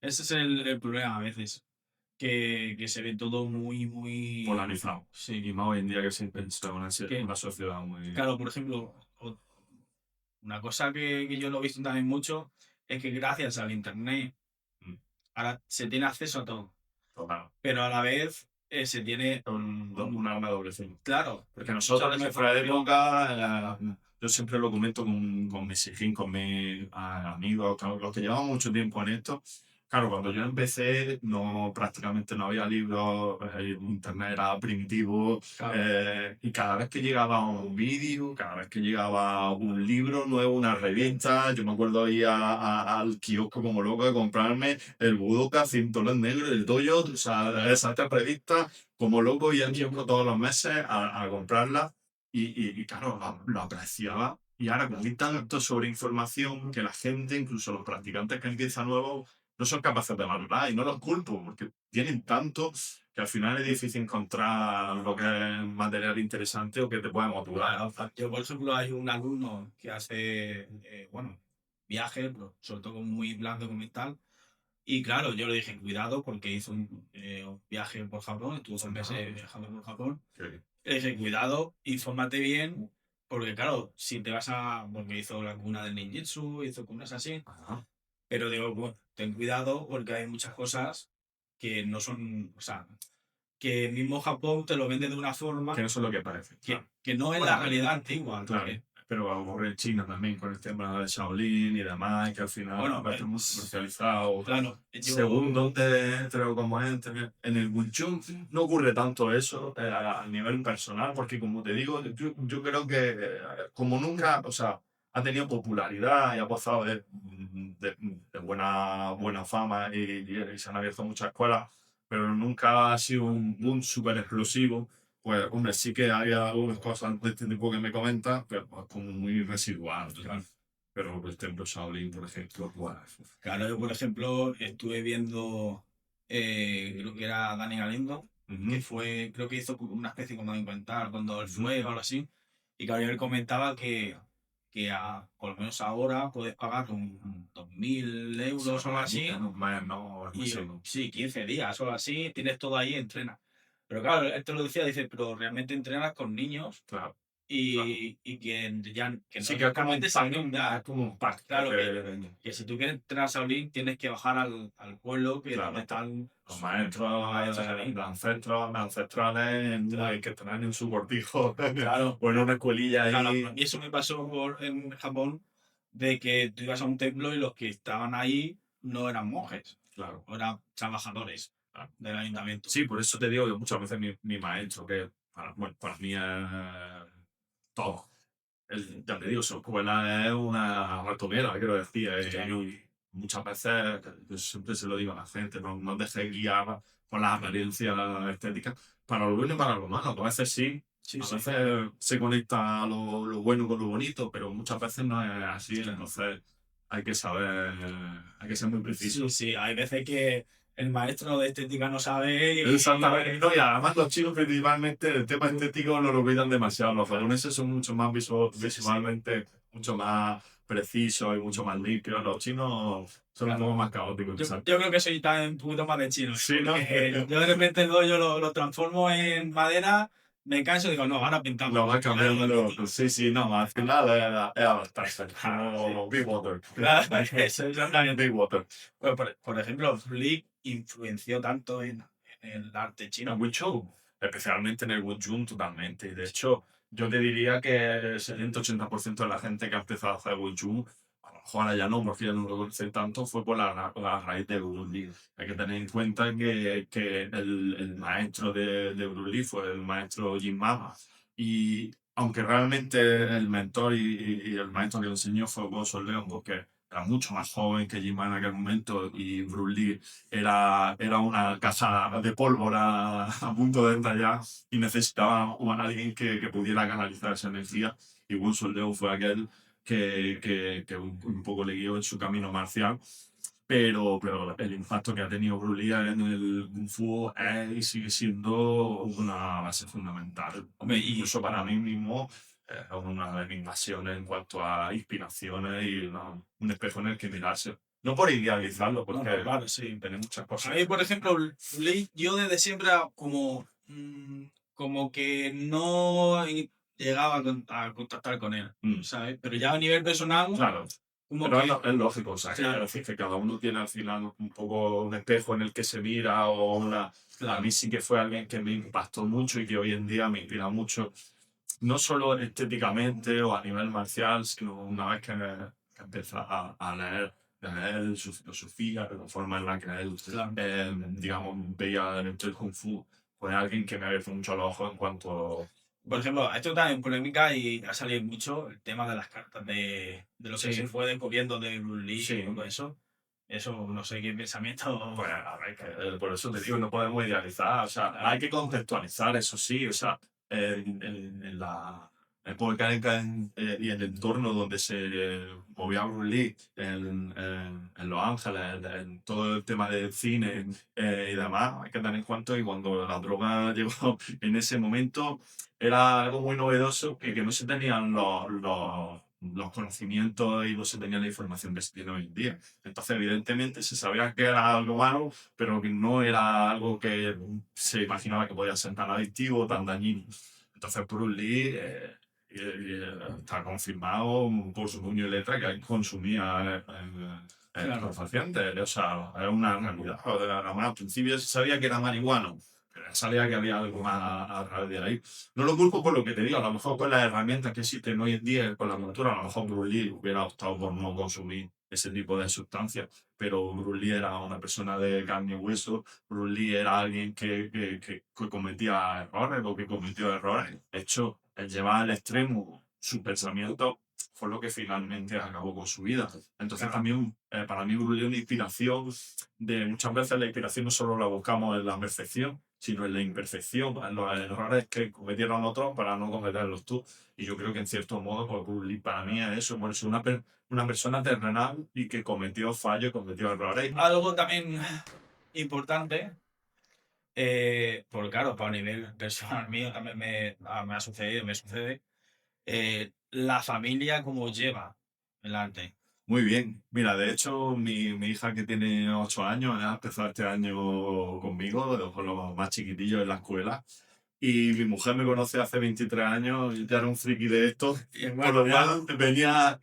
ese es el problema a veces. Que se ve todo muy. Polarizado. Sí. Y más hoy en día que se piensa Que- una sociedad muy. Claro, por ejemplo, una cosa que yo lo he visto también mucho es que gracias al internet Mm, ahora se tiene acceso a todo, total. pero a la vez se tiene, Un arma de doble filo. claro, Porque nosotros en nuestra época, yo siempre lo comento con mis hijos, con mis amigos, con los que llevamos mucho tiempo en esto. Claro, cuando yo empecé, prácticamente no había libros, internet era primitivo, claro, y cada vez que llegaba un vídeo, cada vez que llegaba un libro nuevo, una revista, yo me acuerdo ir al kiosco como loco de comprarme el Budoka, Cinturón Negro, el Dojo, o sea, esas revistas como loco y al kiosco todos los meses a comprarla y claro, lo apreciaba. Y ahora como hay tanto sobre información que la gente, incluso los practicantes que empiezan nuevos, no son capaces de valorar y no los culpo porque tienen tanto que al final es difícil encontrar lo que es material interesante o que te pueda motivar. claro. Yo, por ejemplo, hay un alumno que hace, bueno, viajes, pero sobre todo como muy plan documental. Y claro, yo le dije, cuidado, porque hizo un viaje por Japón, estuvo 6 meses viajando por Japón. Que- Le dije, cuidado, infórmate bien, porque claro, si te vas a. Porque hizo la cuna del ninjutsu, hizo cunas así. Ajá. Pero digo, bueno, ten cuidado, porque hay muchas cosas que no son. O sea, que mismo Japón te lo vende de una forma Que no es lo que parece. Claro. que no es Bueno, la realidad antigua. Claro, pero ocurre en China también con el tema de Shaolin y demás, que al final Bueno, va a estar muy comercializado. Claro, Según donde te lo comenten, en el Wing Chun no ocurre tanto eso a nivel personal, porque como te digo, yo creo que como nunca, o sea, ha tenido popularidad y ha gozado de buena fama y se han abierto muchas escuelas, pero nunca ha sido un boom súper explosivo. Pues, hombre, sí que hay algunas cosas de este tipo que me comentas, pero pues, como muy residual. Claro. Pero el templo Shaolin, por ejemplo, pues, Claro, yo por ejemplo estuve viendo, creo que era Dani Galindo, que fue, creo que hizo una especie como de documental cuando él fue o algo así, y claro, él comentaba que por lo menos ahora puedes pagar un 2.000 euros o algo así, y sí, 15 días o algo así, tienes todo ahí, entrenas. Pero claro, él te lo decía, dice, pero realmente entrenas con niños claro. y que ya que Sí, no que es como realmente es como un pack. claro que si tú quieres entrenar Shaolin tienes que bajar al pueblo que Claro. donde están Los maestros ancestrales que están en su cortijo, Claro. o en una escuelilla Claro, ahí. y eso me pasó en Japón, de que tú ibas a un templo y los que estaban ahí no eran monjes, Claro. eran trabajadores. del ayuntamiento. Sí, por eso te digo que muchas veces mi maestro, que para mí es todo. Ya te digo, su escuela es una ratonera, quiero decir. Y muchas veces, yo siempre se lo digo a la gente, no os dejéis guiar por las apariencias estéticas, para lo bueno y para lo malo. Que a veces sí, Sí, a sí. veces se conecta lo bueno con lo bonito, pero muchas veces no es así. Claro. Entonces hay que saber, hay que ser muy preciso. Sí, sí, hay veces que el maestro de estética no sabe Exactamente. No, y además los chinos principalmente el tema estético no lo cuidan demasiado. Los japoneses son mucho más visualmente, mucho más precisos y mucho más limpios. Los chinos son un Claro. poco más caóticos. Yo creo que soy también un poquito más de chino. Sí, ¿no? Porque yo de repente lo transformo en madera, me canso y digo, no, ahora pintamos. Lo vas cambiando. Sí, sí, no, al final es adaptarse. Como Big Water. Claro, eso es también. Big Water. Pues, por ejemplo, Flick influenció tanto en el arte En chino. Wing Chun, especialmente en el Wing Chun, totalmente. De hecho, yo te diría que el 70-80% de la gente que ha empezado a hacer Wing Chun, a lo mejor ahora ya no, porque ya no lo conoce tanto, fue por la raíz de Bruce Lee. Hay que tener en cuenta que el maestro de Bruce Lee fue el maestro Jim Mama. Y aunque realmente el mentor y el maestro que lo enseñó fue Bozo León, porque era mucho más joven que Jim Mama en aquel momento, y Bruce Lee era una casa de pólvora a punto de estallar y necesitaba a alguien que pudiera canalizar esa energía. Y Wu Soldeu fue aquel que un poco le guió en su camino marcial. Pero el impacto que ha tenido Bruce Lee en el Kung Fu es y sigue siendo una base fundamental. Hombre, Incluso para mí mismo es una de mis pasiones en cuanto a inspiraciones y un espejo en el que mirarse. No por idealizarlo, no, porque no, claro, sí. tiene muchas A cosas. mí, por ejemplo, Lee, yo desde siempre era como que no llegaba a contactar con él, Mm. ¿sabes? Pero ya a nivel personal, Claro, como pero que... es lógico, o sea, Sí. quiero decir que cada uno tiene al final un poco un espejo en el que se mira o una... A mí sí que fue alguien que me impactó mucho y que hoy en día me inspira mucho, no solo estéticamente o a nivel marcial, sino una vez que empecé a leer su filosofía, la forma en la que él, Claro. digamos, veía el Kung Fu, fue alguien que me abrió mucho los ojos en cuanto... Por ejemplo, esto está en polémica y ha salido mucho el tema de las cartas de lo que Sí. se fue descubriendo de Bruce Lee Sí. y todo eso. Eso, no sé qué pensamiento... Pues a ver, por eso te digo, no podemos idealizar, o sea, hay que contextualizar, eso sí, o sea, en la época y el entorno donde se movía Bruce Lee, en Los Ángeles, en todo el tema del cine y demás, hay que tener en cuenta que cuando la droga llegó en ese momento era algo muy novedoso y que no se tenían los conocimientos y no se tenía la información que se tiene hoy en día. Entonces, evidentemente, se sabía que era algo malo, pero que no era algo que se imaginaba que podía ser tan adictivo o tan dañino. Entonces, Bruce Lee está confirmado por su puño y letra que él consumía Claro. estupefacientes. O sea, es una realidad. Además, al principio se sabía que era marihuana, pero sabía que había algo más a través de ahí. No lo culpo por lo que te digo, a lo mejor con las herramientas que existen hoy en día, con la cultura, a lo mejor Bruce Lee hubiera optado por no consumir ese tipo de sustancias, pero Bruce Lee era una persona de carne y hueso, Bruce Lee era alguien que cometía errores o que cometió errores. De hecho, el llevar al extremo su pensamiento fue lo que finalmente acabó con su vida. Entonces también para mí Bruce Lee es una inspiración de muchas veces la inspiración no solo la buscamos en la perfección, sino en la imperfección, en los errores que cometieron otros para no cometerlos tú. Y yo creo que en cierto modo, pues Bruce Lee para mí es eso, es una persona terrenal y que cometió fallos, cometió errores. Algo también importante, porque claro, para nivel personal mío también me ha sucedido, me sucede, la familia como lleva el arte. Muy bien. Mira, de hecho, mi hija que tiene 8 años ha empezado este año conmigo, con los más chiquitillos en la escuela. Y mi mujer me conoce hace 23 años, y ya era un friki de esto. Y Por bueno, lo cual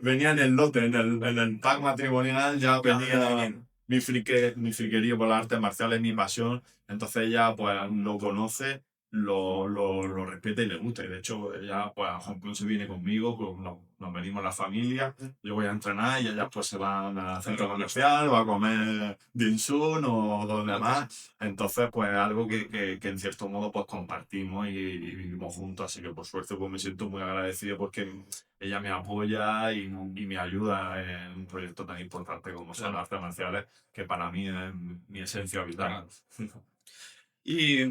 venía en el lote, en el pack matrimonial, ya venía mi friquerío por las artes marciales, mi pasión. Entonces ella pues lo conoce lo respeta y le gusta. Y de hecho, ella, pues, a Hong Kong se viene conmigo, pues, nos venimos la familia, yo voy a entrenar y ellas pues se van al centro comercial, va a comer dim sum o donde más. Entonces, pues algo que en cierto modo pues compartimos y vivimos juntos. Así que por suerte pues me siento muy agradecido porque ella me apoya y me ayuda en un proyecto tan importante como son las artes marciales, que para mí es mi esencia vital. Y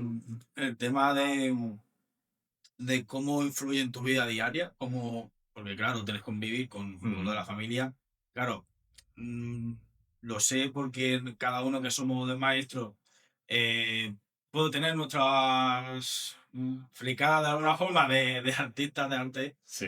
el tema de cómo influye en tu vida diaria, como, porque claro, tienes que convivir con toda la familia. Claro, mm, lo sé porque cada uno que somos de maestros, eh, puedo tener nuestras fricadas de alguna forma de artistas de arte. Sí.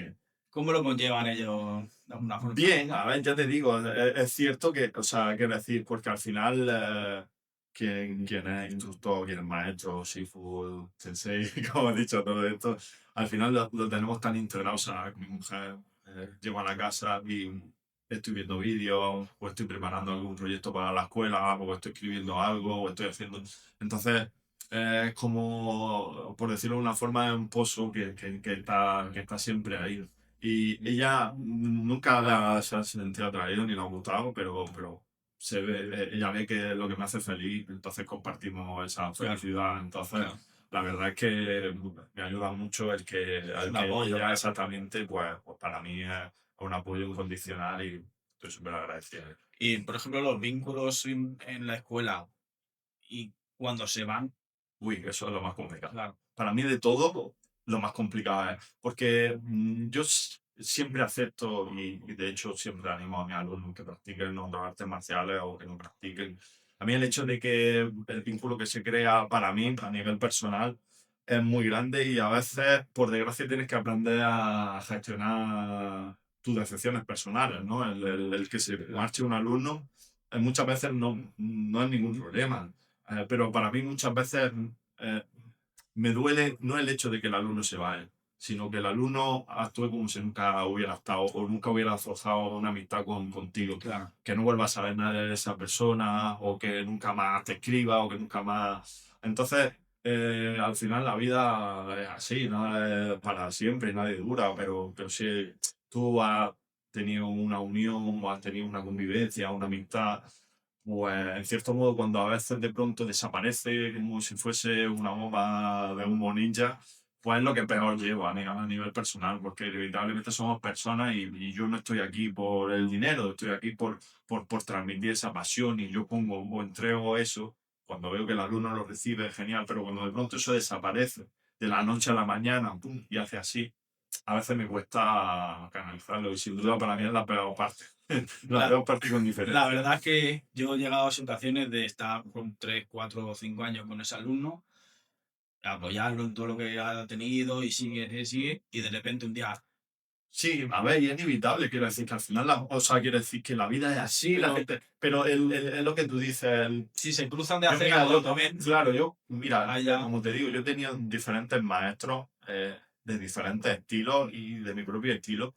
¿Cómo lo conllevan ellos de alguna forma? Bien, a ver, ya te digo, es cierto que, o sea, quiero decir, porque al final, quien es instructor, quien es maestro, Shifu, Sensei, como he dicho, todo esto, al final lo tenemos tan integrado. O sea, mi mujer llego a la casa y estoy viendo vídeos, o estoy preparando algún proyecto para la escuela, o estoy escribiendo algo, o estoy haciendo. Entonces, es como, por decirlo de una forma, es un pozo que está siempre ahí. Y ella nunca se ha sentido atraído ni le ha gustado, pero ella ve que es lo que me hace feliz, entonces compartimos esa felicidad. Entonces, Claro, la verdad es que me ayuda mucho el un que apoyo. ella exactamente, pues para mí es un apoyo incondicional y estoy súper agradecido. Y, por ejemplo, los vínculos en la escuela y cuando se van, Uy, eso es lo más complicado. claro, Para mí de todo, lo más complicado es, porque yo siempre acepto y de hecho siempre animo a mis alumnos que practiquen otras artes marciales o que no practiquen. A mí el hecho de que el vínculo que se crea para mí a nivel personal es muy grande y a veces, por desgracia, tienes que aprender a gestionar tus decepciones personales, ¿no? El que se marche un alumno muchas veces no es ningún problema. Pero para mí muchas veces eh, me duele no el hecho de que el alumno se vaya, sino que el alumno actúe como si nunca hubiera estado o nunca hubiera forzado una amistad contigo. claro. Que no vuelva a saber nada de esa persona o que nunca más te escriba o que nunca más. Entonces, al final la vida es así, nada es para siempre, nadie dura, pero si tú has tenido una unión o has tenido una convivencia, una amistad, pues en cierto modo cuando a veces de pronto desaparece como si fuese una bomba de humo ninja, pues es lo que peor llevo a nivel personal, porque inevitablemente somos personas y yo no estoy aquí por el dinero, estoy aquí por transmitir esa pasión y yo pongo o entrego eso. Cuando veo que el alumno lo recibe, genial, pero cuando de pronto eso desaparece de la noche a la mañana, pum, y hace así, a veces me cuesta canalizarlo y sin duda para mí es la peor parte. La La, peor parte con la diferencia. verdad es que yo he llegado a situaciones de estar con 3, 4 o 5 años con ese alumno, apoyarlo en todo lo que ha tenido y sigue, y de repente un día, Sí, a ver, y es inevitable, quiero decir que al final, o sea, quiero decir que la vida es así, la pero gente, pero es lo que tú dices, si se cruzan de yo, hacer mira, algo también, claro, mira, allá, como te digo, yo he tenido diferentes maestros de diferentes estilos y de mi propio estilo,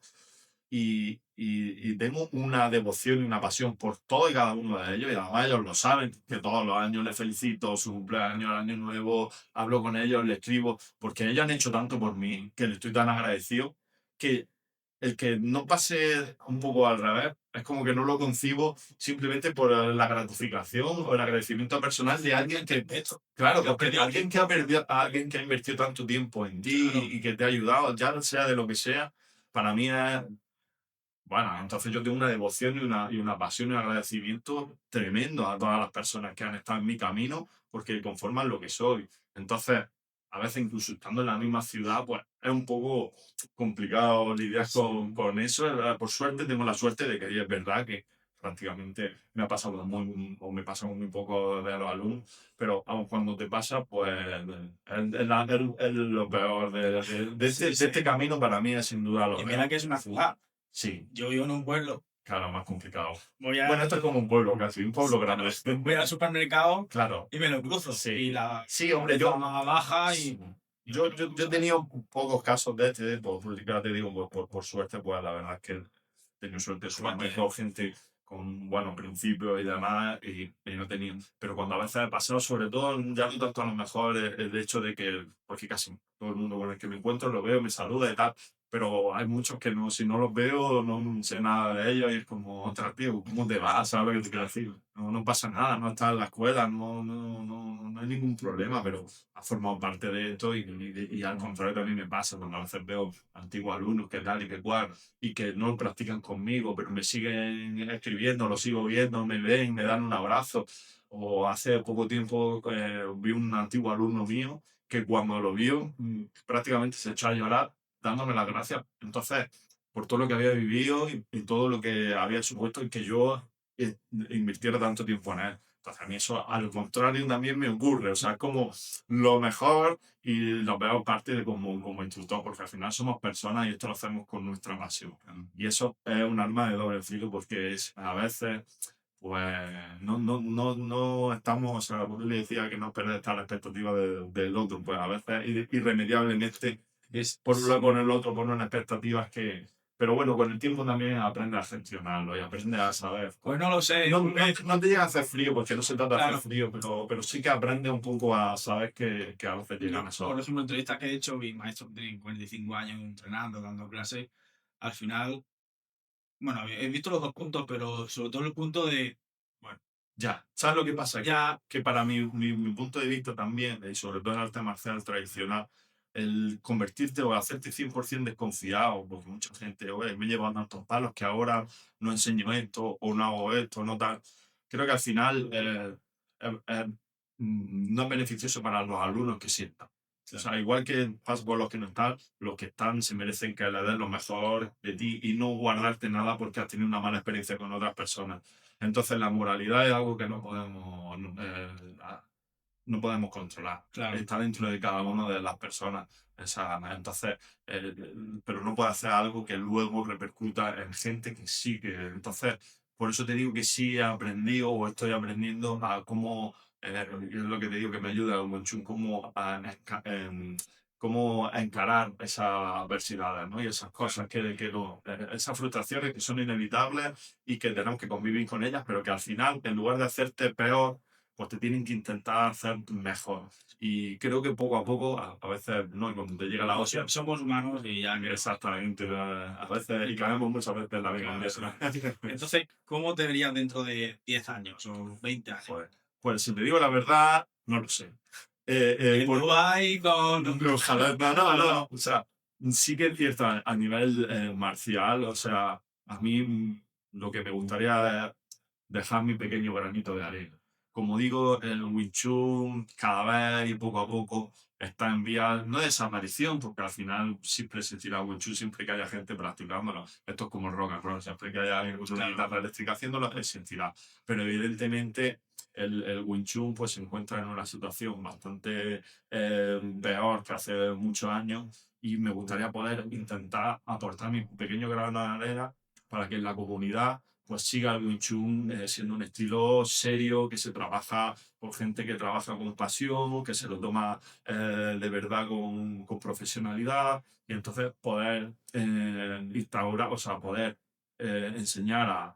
y tengo una devoción y una pasión por todo y cada uno de ellos, y además ellos lo saben, que todos los años les felicito su cumpleaños, el año nuevo, hablo con ellos, les escribo, porque ellos han hecho tanto por mí, que les estoy tan agradecido, que el que no pase un poco al revés, es como que no lo concibo simplemente por la gratificación o el agradecimiento personal de alguien que, claro, alguien que ha perdido, alguien que ha invertido tanto tiempo en ti claro, y que te ha ayudado, ya sea de lo que sea, para mí es, bueno, entonces yo tengo una devoción y una pasión y un agradecimiento tremendo a todas las personas que han estado en mi camino porque conforman lo que soy. Entonces, a veces incluso estando en la misma ciudad, pues es un poco complicado lidiar con eso. Por suerte, tengo la suerte de que es verdad que prácticamente me ha pasado o me pasa muy poco de los alumnos, pero aun cuando te pasa, pues es lo peor de este camino para mí es sin duda lo y peor. mira que es una ciudad. Sí, Yo vivo en un pueblo, claro, más complicado. voy Bueno, a, esto es como un pueblo casi, un pueblo grande. voy al supermercado Claro, y me lo cruzo. sí. Y la Sí, hombre, yo, baja y yo he tenido pocos casos de este, ya te digo, por suerte, pues la verdad es que he tenido suerte, solamente con gente con buenos principios y demás, y no tenía. Pero cuando a veces he pasado, sobre todo, ya no tanto a lo mejor el hecho de que, porque casi todo el mundo con el que me encuentro lo veo, me saluda y tal, pero hay muchos que no, si no los veo, no sé nada de ellos y es como, otra tío, ¿cómo te vas? ¿Sabes lo que te quiero decir? No, no pasa nada, no estás en la escuela, no hay ningún problema, pero has formado parte de esto y al contrario también me pasa cuando a veces veo antiguos alumnos que tal y que cual y que no lo practican conmigo, pero me siguen escribiendo, lo sigo viendo, me ven, me dan un abrazo. O hace poco tiempo vi un antiguo alumno mío que cuando lo vio prácticamente se echó a llorar dándome las gracias. Entonces, por todo lo que había vivido y todo lo que había supuesto y que yo invirtiera tanto tiempo en él. Entonces, a mí eso, al contrario, también me ocurre. O sea, es como lo mejor y lo veo parte de como instructor, porque al final somos personas y esto lo hacemos con nuestra pasión. Y eso es un arma de doble filo porque es, a veces pues no estamos, o sea, como le decía que no perder esta la expectativa del otro, pues a veces es irremediable en este, es ponerlo con el otro, poner unas expectativas que, pero bueno, con el tiempo también aprendes a gestionarlo y aprendes a saber. Pues no lo sé. No te llega a hacer frío, porque no se trata de Claro. hacer frío, pero sí que aprendes un poco a saber que a veces Yo, llegan esos. por ejemplo, entrevistas que he hecho, mi maestro tiene 45 años entrenando, dando clases. Al final, bueno, he visto los dos puntos, pero sobre todo el punto de, bueno, Ya, ¿sabes lo que pasa? ya, Que para mi punto de vista también, y sobre todo en el arte marcial tradicional, el convertirte o hacerte 100% desconfiado, porque mucha gente, oye, me llevan tantos palos que ahora no enseño esto, o no hago esto, no tal. Creo que al final no es beneficioso para los alumnos que sientan. O sea, igual que pasa por los que están se merecen que le den lo mejor de ti y no guardarte nada porque has tenido una mala experiencia con otras personas. Entonces la moralidad es algo que no podemos controlar. claro, Está dentro de cada una de las personas. Entonces, pero no puede hacer algo que luego repercuta en gente que sí que. Entonces, por eso te digo que sí he aprendido o estoy aprendiendo a cómo, es lo que te digo que me ayuda el Wing Chun, cómo encarar esas adversidades, ¿no? Y esas cosas esas frustraciones que son inevitables y que tenemos que convivir con ellas, pero que al final, en lugar de hacerte peor, pues te tienen que intentar hacer mejor. Y creo que poco a poco, a veces, ¿no? Y cuando te llega la hostia, somos humanos y ya. exactamente, a veces, y caemos muchas veces en la misma mesa. Entonces, ¿cómo te verías dentro de 10 años o 20 años? Pues si te digo la verdad, no lo sé. En Dubái con... Ojalá, no. O sea, sí que es cierto a nivel marcial, o sea, a mí lo que me gustaría es dejar mi pequeño granito de arena. Como digo, el Wing Chun cada vez y poco a poco está en vías, no de desaparición, porque al final siempre existirá Wing Chun, siempre que haya gente practicándolo. Esto es como el rock and roll, siempre que haya alguien con una guitarra eléctrica haciéndolo, existirá. Pero evidentemente el Wing Chun pues, se encuentra en una situación bastante peor que hace muchos años y me gustaría poder intentar aportar mi pequeño grano de arena para que en la comunidad pues siga el Wing Chun siendo un estilo serio, que se trabaja por gente que trabaja con pasión, que se lo toma de verdad con profesionalidad y entonces poder instaurar, o sea, poder enseñar a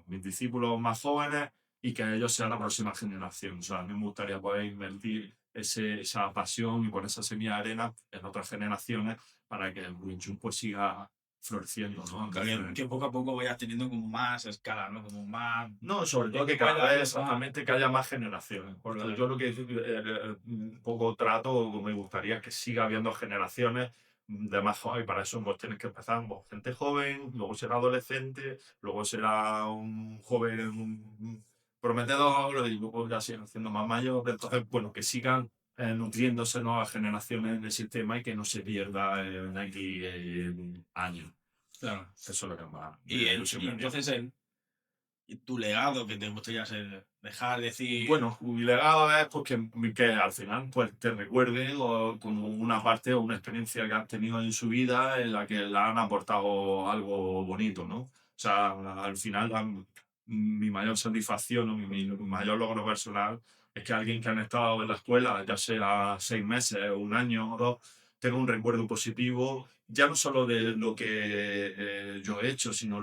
mis discípulos más jóvenes y que ellos sean la próxima generación. O sea, a mí me gustaría poder invertir esa pasión y poner esa semilla de arena en otras generaciones para que el Wing Chun pues siga floreciendo, ¿no? Que poco a poco vayas teniendo como más escala, ¿no? Como más... No, sobre todo que cada vez exactamente que haya más generaciones. Porque Claro. yo lo que un poco trato, o me gustaría que siga habiendo generaciones de más jóvenes, y para eso pues tienes que empezar con gente joven, luego será adolescente, luego será un joven prometedor, y luego ya siguen siendo más mayor. Entonces, bueno, que sigan nutriéndose nuevas generaciones en el sistema y que no se pierda en aquí años. Claro. Eso es lo que más. Y entonces tu legado que te gustaría dejar, decir... Bueno, mi legado es pues, que al final pues, te recuerde como una parte o una experiencia que han tenido en su vida en la que le han aportado algo bonito, ¿no? O sea, al final mi mayor satisfacción o mi mayor logro personal es que alguien que han estado en la escuela, ya sea 6 meses, un año o dos, tenga un recuerdo positivo, ya no solo de lo que yo he hecho, sino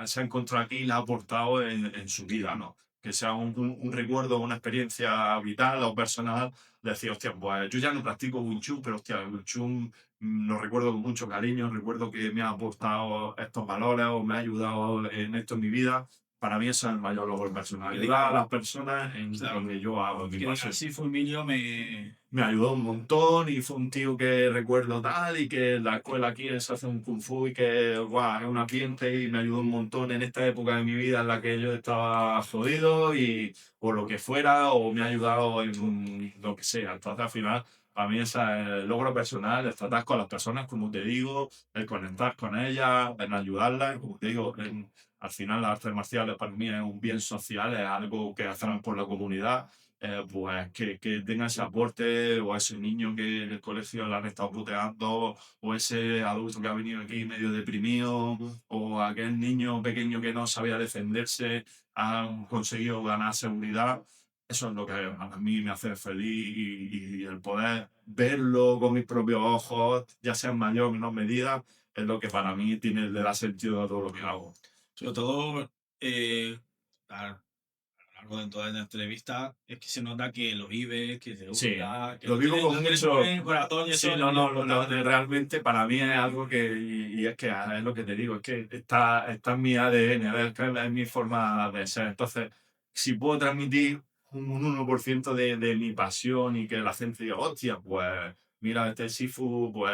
se ha encontrado aquí y le ha aportado en su vida, ¿no? Que sea un recuerdo, una experiencia vital o personal, de decir, hostia, pues yo ya no practico Wing Chun, pero hostia, el Wing Chun lo recuerdo con mucho cariño, recuerdo que me ha aportado estos valores o me ha ayudado en esto en mi vida. Para mí eso es el mayor logro personal, Que ayudar a diga, las personas en claro, lo que yo hago en mi que diga, paso. sí, Fulminio Me ayudó un montón y fue un tío que recuerdo tal y que en la escuela aquí se hace un kung fu y que guau, es un ambiente y me ayudó un montón en esta época de mi vida en la que yo estaba jodido y o lo que fuera o me ha ayudado en lo que sea. Entonces al final para mí ese es el logro personal, el tratar con las personas, como te digo, el conectar con ellas, en ayudarlas, como te digo, al final las artes marciales para mí es un bien social, es algo que hacemos por la comunidad pues que tenga ese aporte o a ese niño que en el colegio le han estado puteando o ese adulto que ha venido aquí medio deprimido o aquel niño pequeño que no sabía defenderse han conseguido ganar seguridad. Eso es lo que a mí me hace feliz y el poder verlo con mis propios ojos, ya sea en mayor o menor medida, es lo que para mí le da sentido a todo lo que hago. sobre todo, a lo largo de toda la entrevista, es que se nota que lo vive, que te Sí, gusta, que lo vivo con lo tienes mucho. en el corazón y Sí, eso no, es no, importante. realmente para mí es algo que, y es que es lo que te digo, es que está en mi ADN, es mi forma de ser. Entonces, si puedo transmitir un 1% de mi pasión y que la gente diga, hostia, pues mira, este Sifu, pues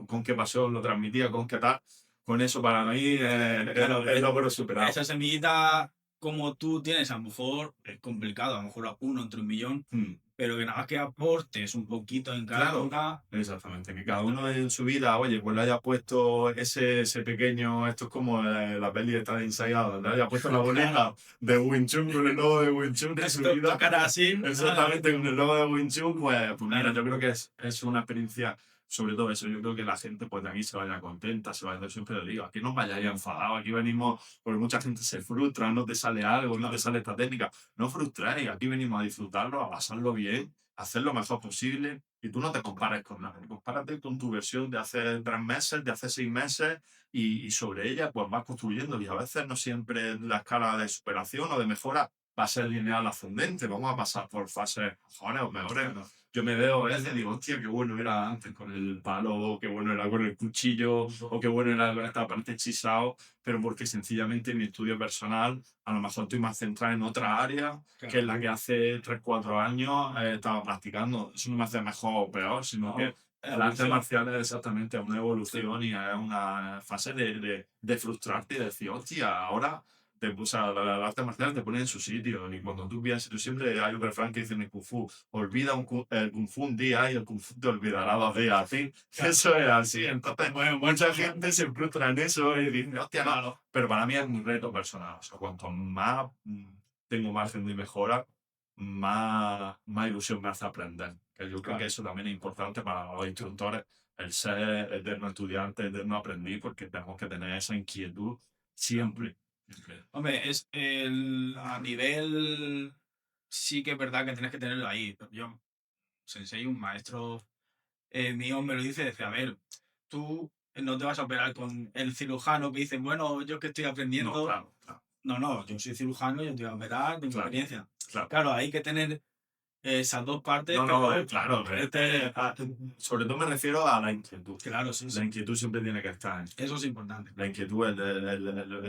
con qué pasión lo transmitía, con qué tal, con eso para mí Claro, es logro superado. esa semillita, como tú tienes, a lo mejor es complicado, a lo mejor a uno entre un millón, Mm. pero que nada más que aportes un poquito en cada Claro, una. exactamente, que cada uno en su vida, oye, pues le haya puesto ese pequeño, esto es como la peli esta de Inside Out, le haya puesto la bolita de Wing Chun con el logo de Wing Chun en su vida, Tocará así. exactamente con el logo de Wing Chun, pues mira, yo creo que es una experiencia, sobre todo eso, yo creo que la gente pues de aquí se vaya contenta, se vaya, yo siempre lo digo, aquí no vayáis enfadados, aquí venimos, porque mucha gente se frustra, no te sale algo, no te sale esta técnica, no frustréis, aquí venimos a disfrutarlo, a pasarlo bien, hacer lo mejor posible y tú no te compares con nadie. Compárate con tu versión de hace 3 meses, de hace 6 meses y sobre ella pues vas construyendo y a veces no siempre la escala de superación o de mejora va a ser lineal ascendente. Vamos a pasar por fases mejores o mejores. Yo me veo a veces y digo, hostia, qué bueno era antes con el palo, o qué bueno era con el cuchillo, o qué bueno era con esta parte hechizado, pero porque sencillamente mi estudio personal, a lo mejor estoy más centrado en otra área que es la que hace 3 4 años estaba practicando. Eso no me hace mejor o peor, sino que el arte marcial es exactamente una evolución y es una fase de frustrarte y decir, hostia, ahora o sea, el arte marcial te pone en su sitio. Y cuando tú piensas, tú siempre hay un refrán que dice en el Kung Fu, olvida el Kung Fu un día y el Kung Fu te olvidará 2 días. Así, eso es así. Entonces, bueno, mucha gente se frustra en eso y dice, hostia, no. Pero para mí es un reto personal. O sea, cuanto más tengo margen de mejora, más ilusión me hace aprender. Que yo creo que eso también es importante para los instructores, el ser eterno estudiante, eterno aprendiz, porque tenemos que tener esa inquietud siempre. Siempre. Hombre, a nivel, sí que es verdad que tienes que tenerlo ahí. Yo, sensei, un maestro mío me lo dice, a ver, tú no te vas a operar con el cirujano que dice, bueno, yo que estoy No, aprendiendo. claro, claro, No, no, yo soy cirujano, yo te voy a operar, tengo claro, experiencia. claro. Claro, hay que tener esas dos partes, No, no, pero claro. Sobre todo me refiero a la inquietud. claro, sí, La sí. inquietud siempre tiene que estar. Eso es importante. La inquietud es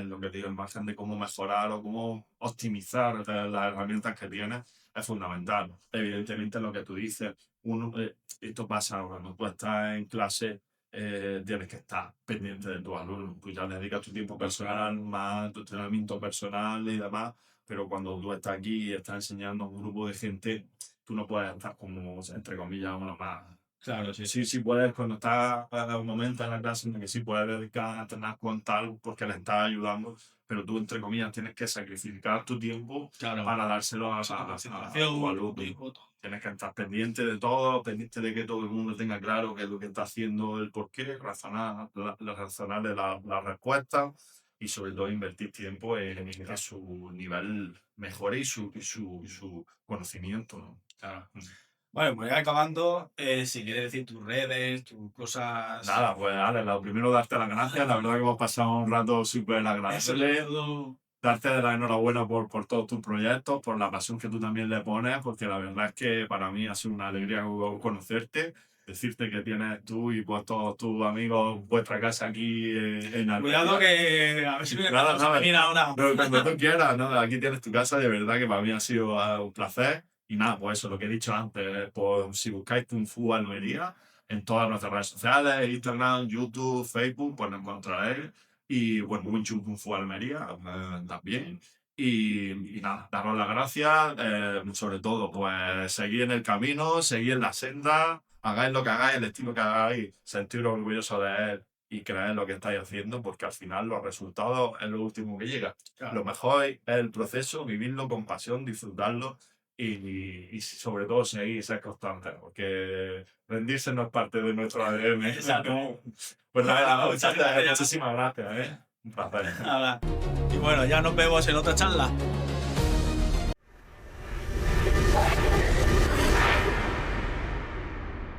lo que digo, el margen de cómo mejorar o cómo optimizar las herramientas que tienes es fundamental. Evidentemente, lo que tú dices, esto pasa cuando tú estás en clase, tienes que estar pendiente de tus alumnos. Tú ya le dedicas tu tiempo personal, más tu entrenamiento personal y demás, pero cuando tú estás aquí y estás enseñando a un grupo de gente, tú no puedes estar como, entre comillas, uno más. Claro, sí. Sí, sí puedes, cuando estás a un momento en la clase en el que sí puedes dedicar a entrenar con tal porque le estás ayudando, pero tú, entre comillas, tienes que sacrificar tu tiempo Claro. para dárselo a tu alumno. Tienes que estar pendiente de todo, pendiente de que todo el mundo tenga claro qué es lo que está haciendo, el por qué, razonar de la respuesta y sobre todo invertir tiempo en que su nivel mejore y su conocimiento, ¿no? Claro. Bueno, pues acabando, si quieres decir tus redes, tus cosas. Nada, pues Ale, lo primero darte las gracias. La verdad que hemos pasado un rato súper Eso agradable. es todo. Darte la enhorabuena por todos tus proyectos, por la pasión que tú también le pones, porque la verdad es que para mí ha sido una alegría conocerte, decirte que tienes tú y pues todos tus amigos vuestra casa aquí en Almería. Cuidado que a ver si me Nada, nada. mira ahora. Pero cuando tú quieras, ¿no? Aquí tienes tu casa, de verdad que para mí ha sido un placer. Y nada, pues eso, lo que he dicho antes, pues si buscáis Kung Fu Almería en todas nuestras redes sociales, Instagram, YouTube, Facebook, pues nos encontraréis. Y bueno, Wing Chun Kung Fu Almería también. Y nada, daros las gracias, sobre todo, pues seguir en el camino, seguir en la senda, hagáis lo que hagáis, el estilo que hagáis, sentiros orgullosos de él y creer en lo que estáis haciendo, porque al final los resultados es lo último que llega. Claro. Lo mejor es el proceso, vivirlo con pasión, disfrutarlo y sobre todo seguir, ser constantes, porque rendirse no es parte de nuestro ADN. Exacto. Pues nada, Nada, muchas gracias. muchísimas gracias, un placer. Nada. Y bueno, ya nos vemos en otra charla.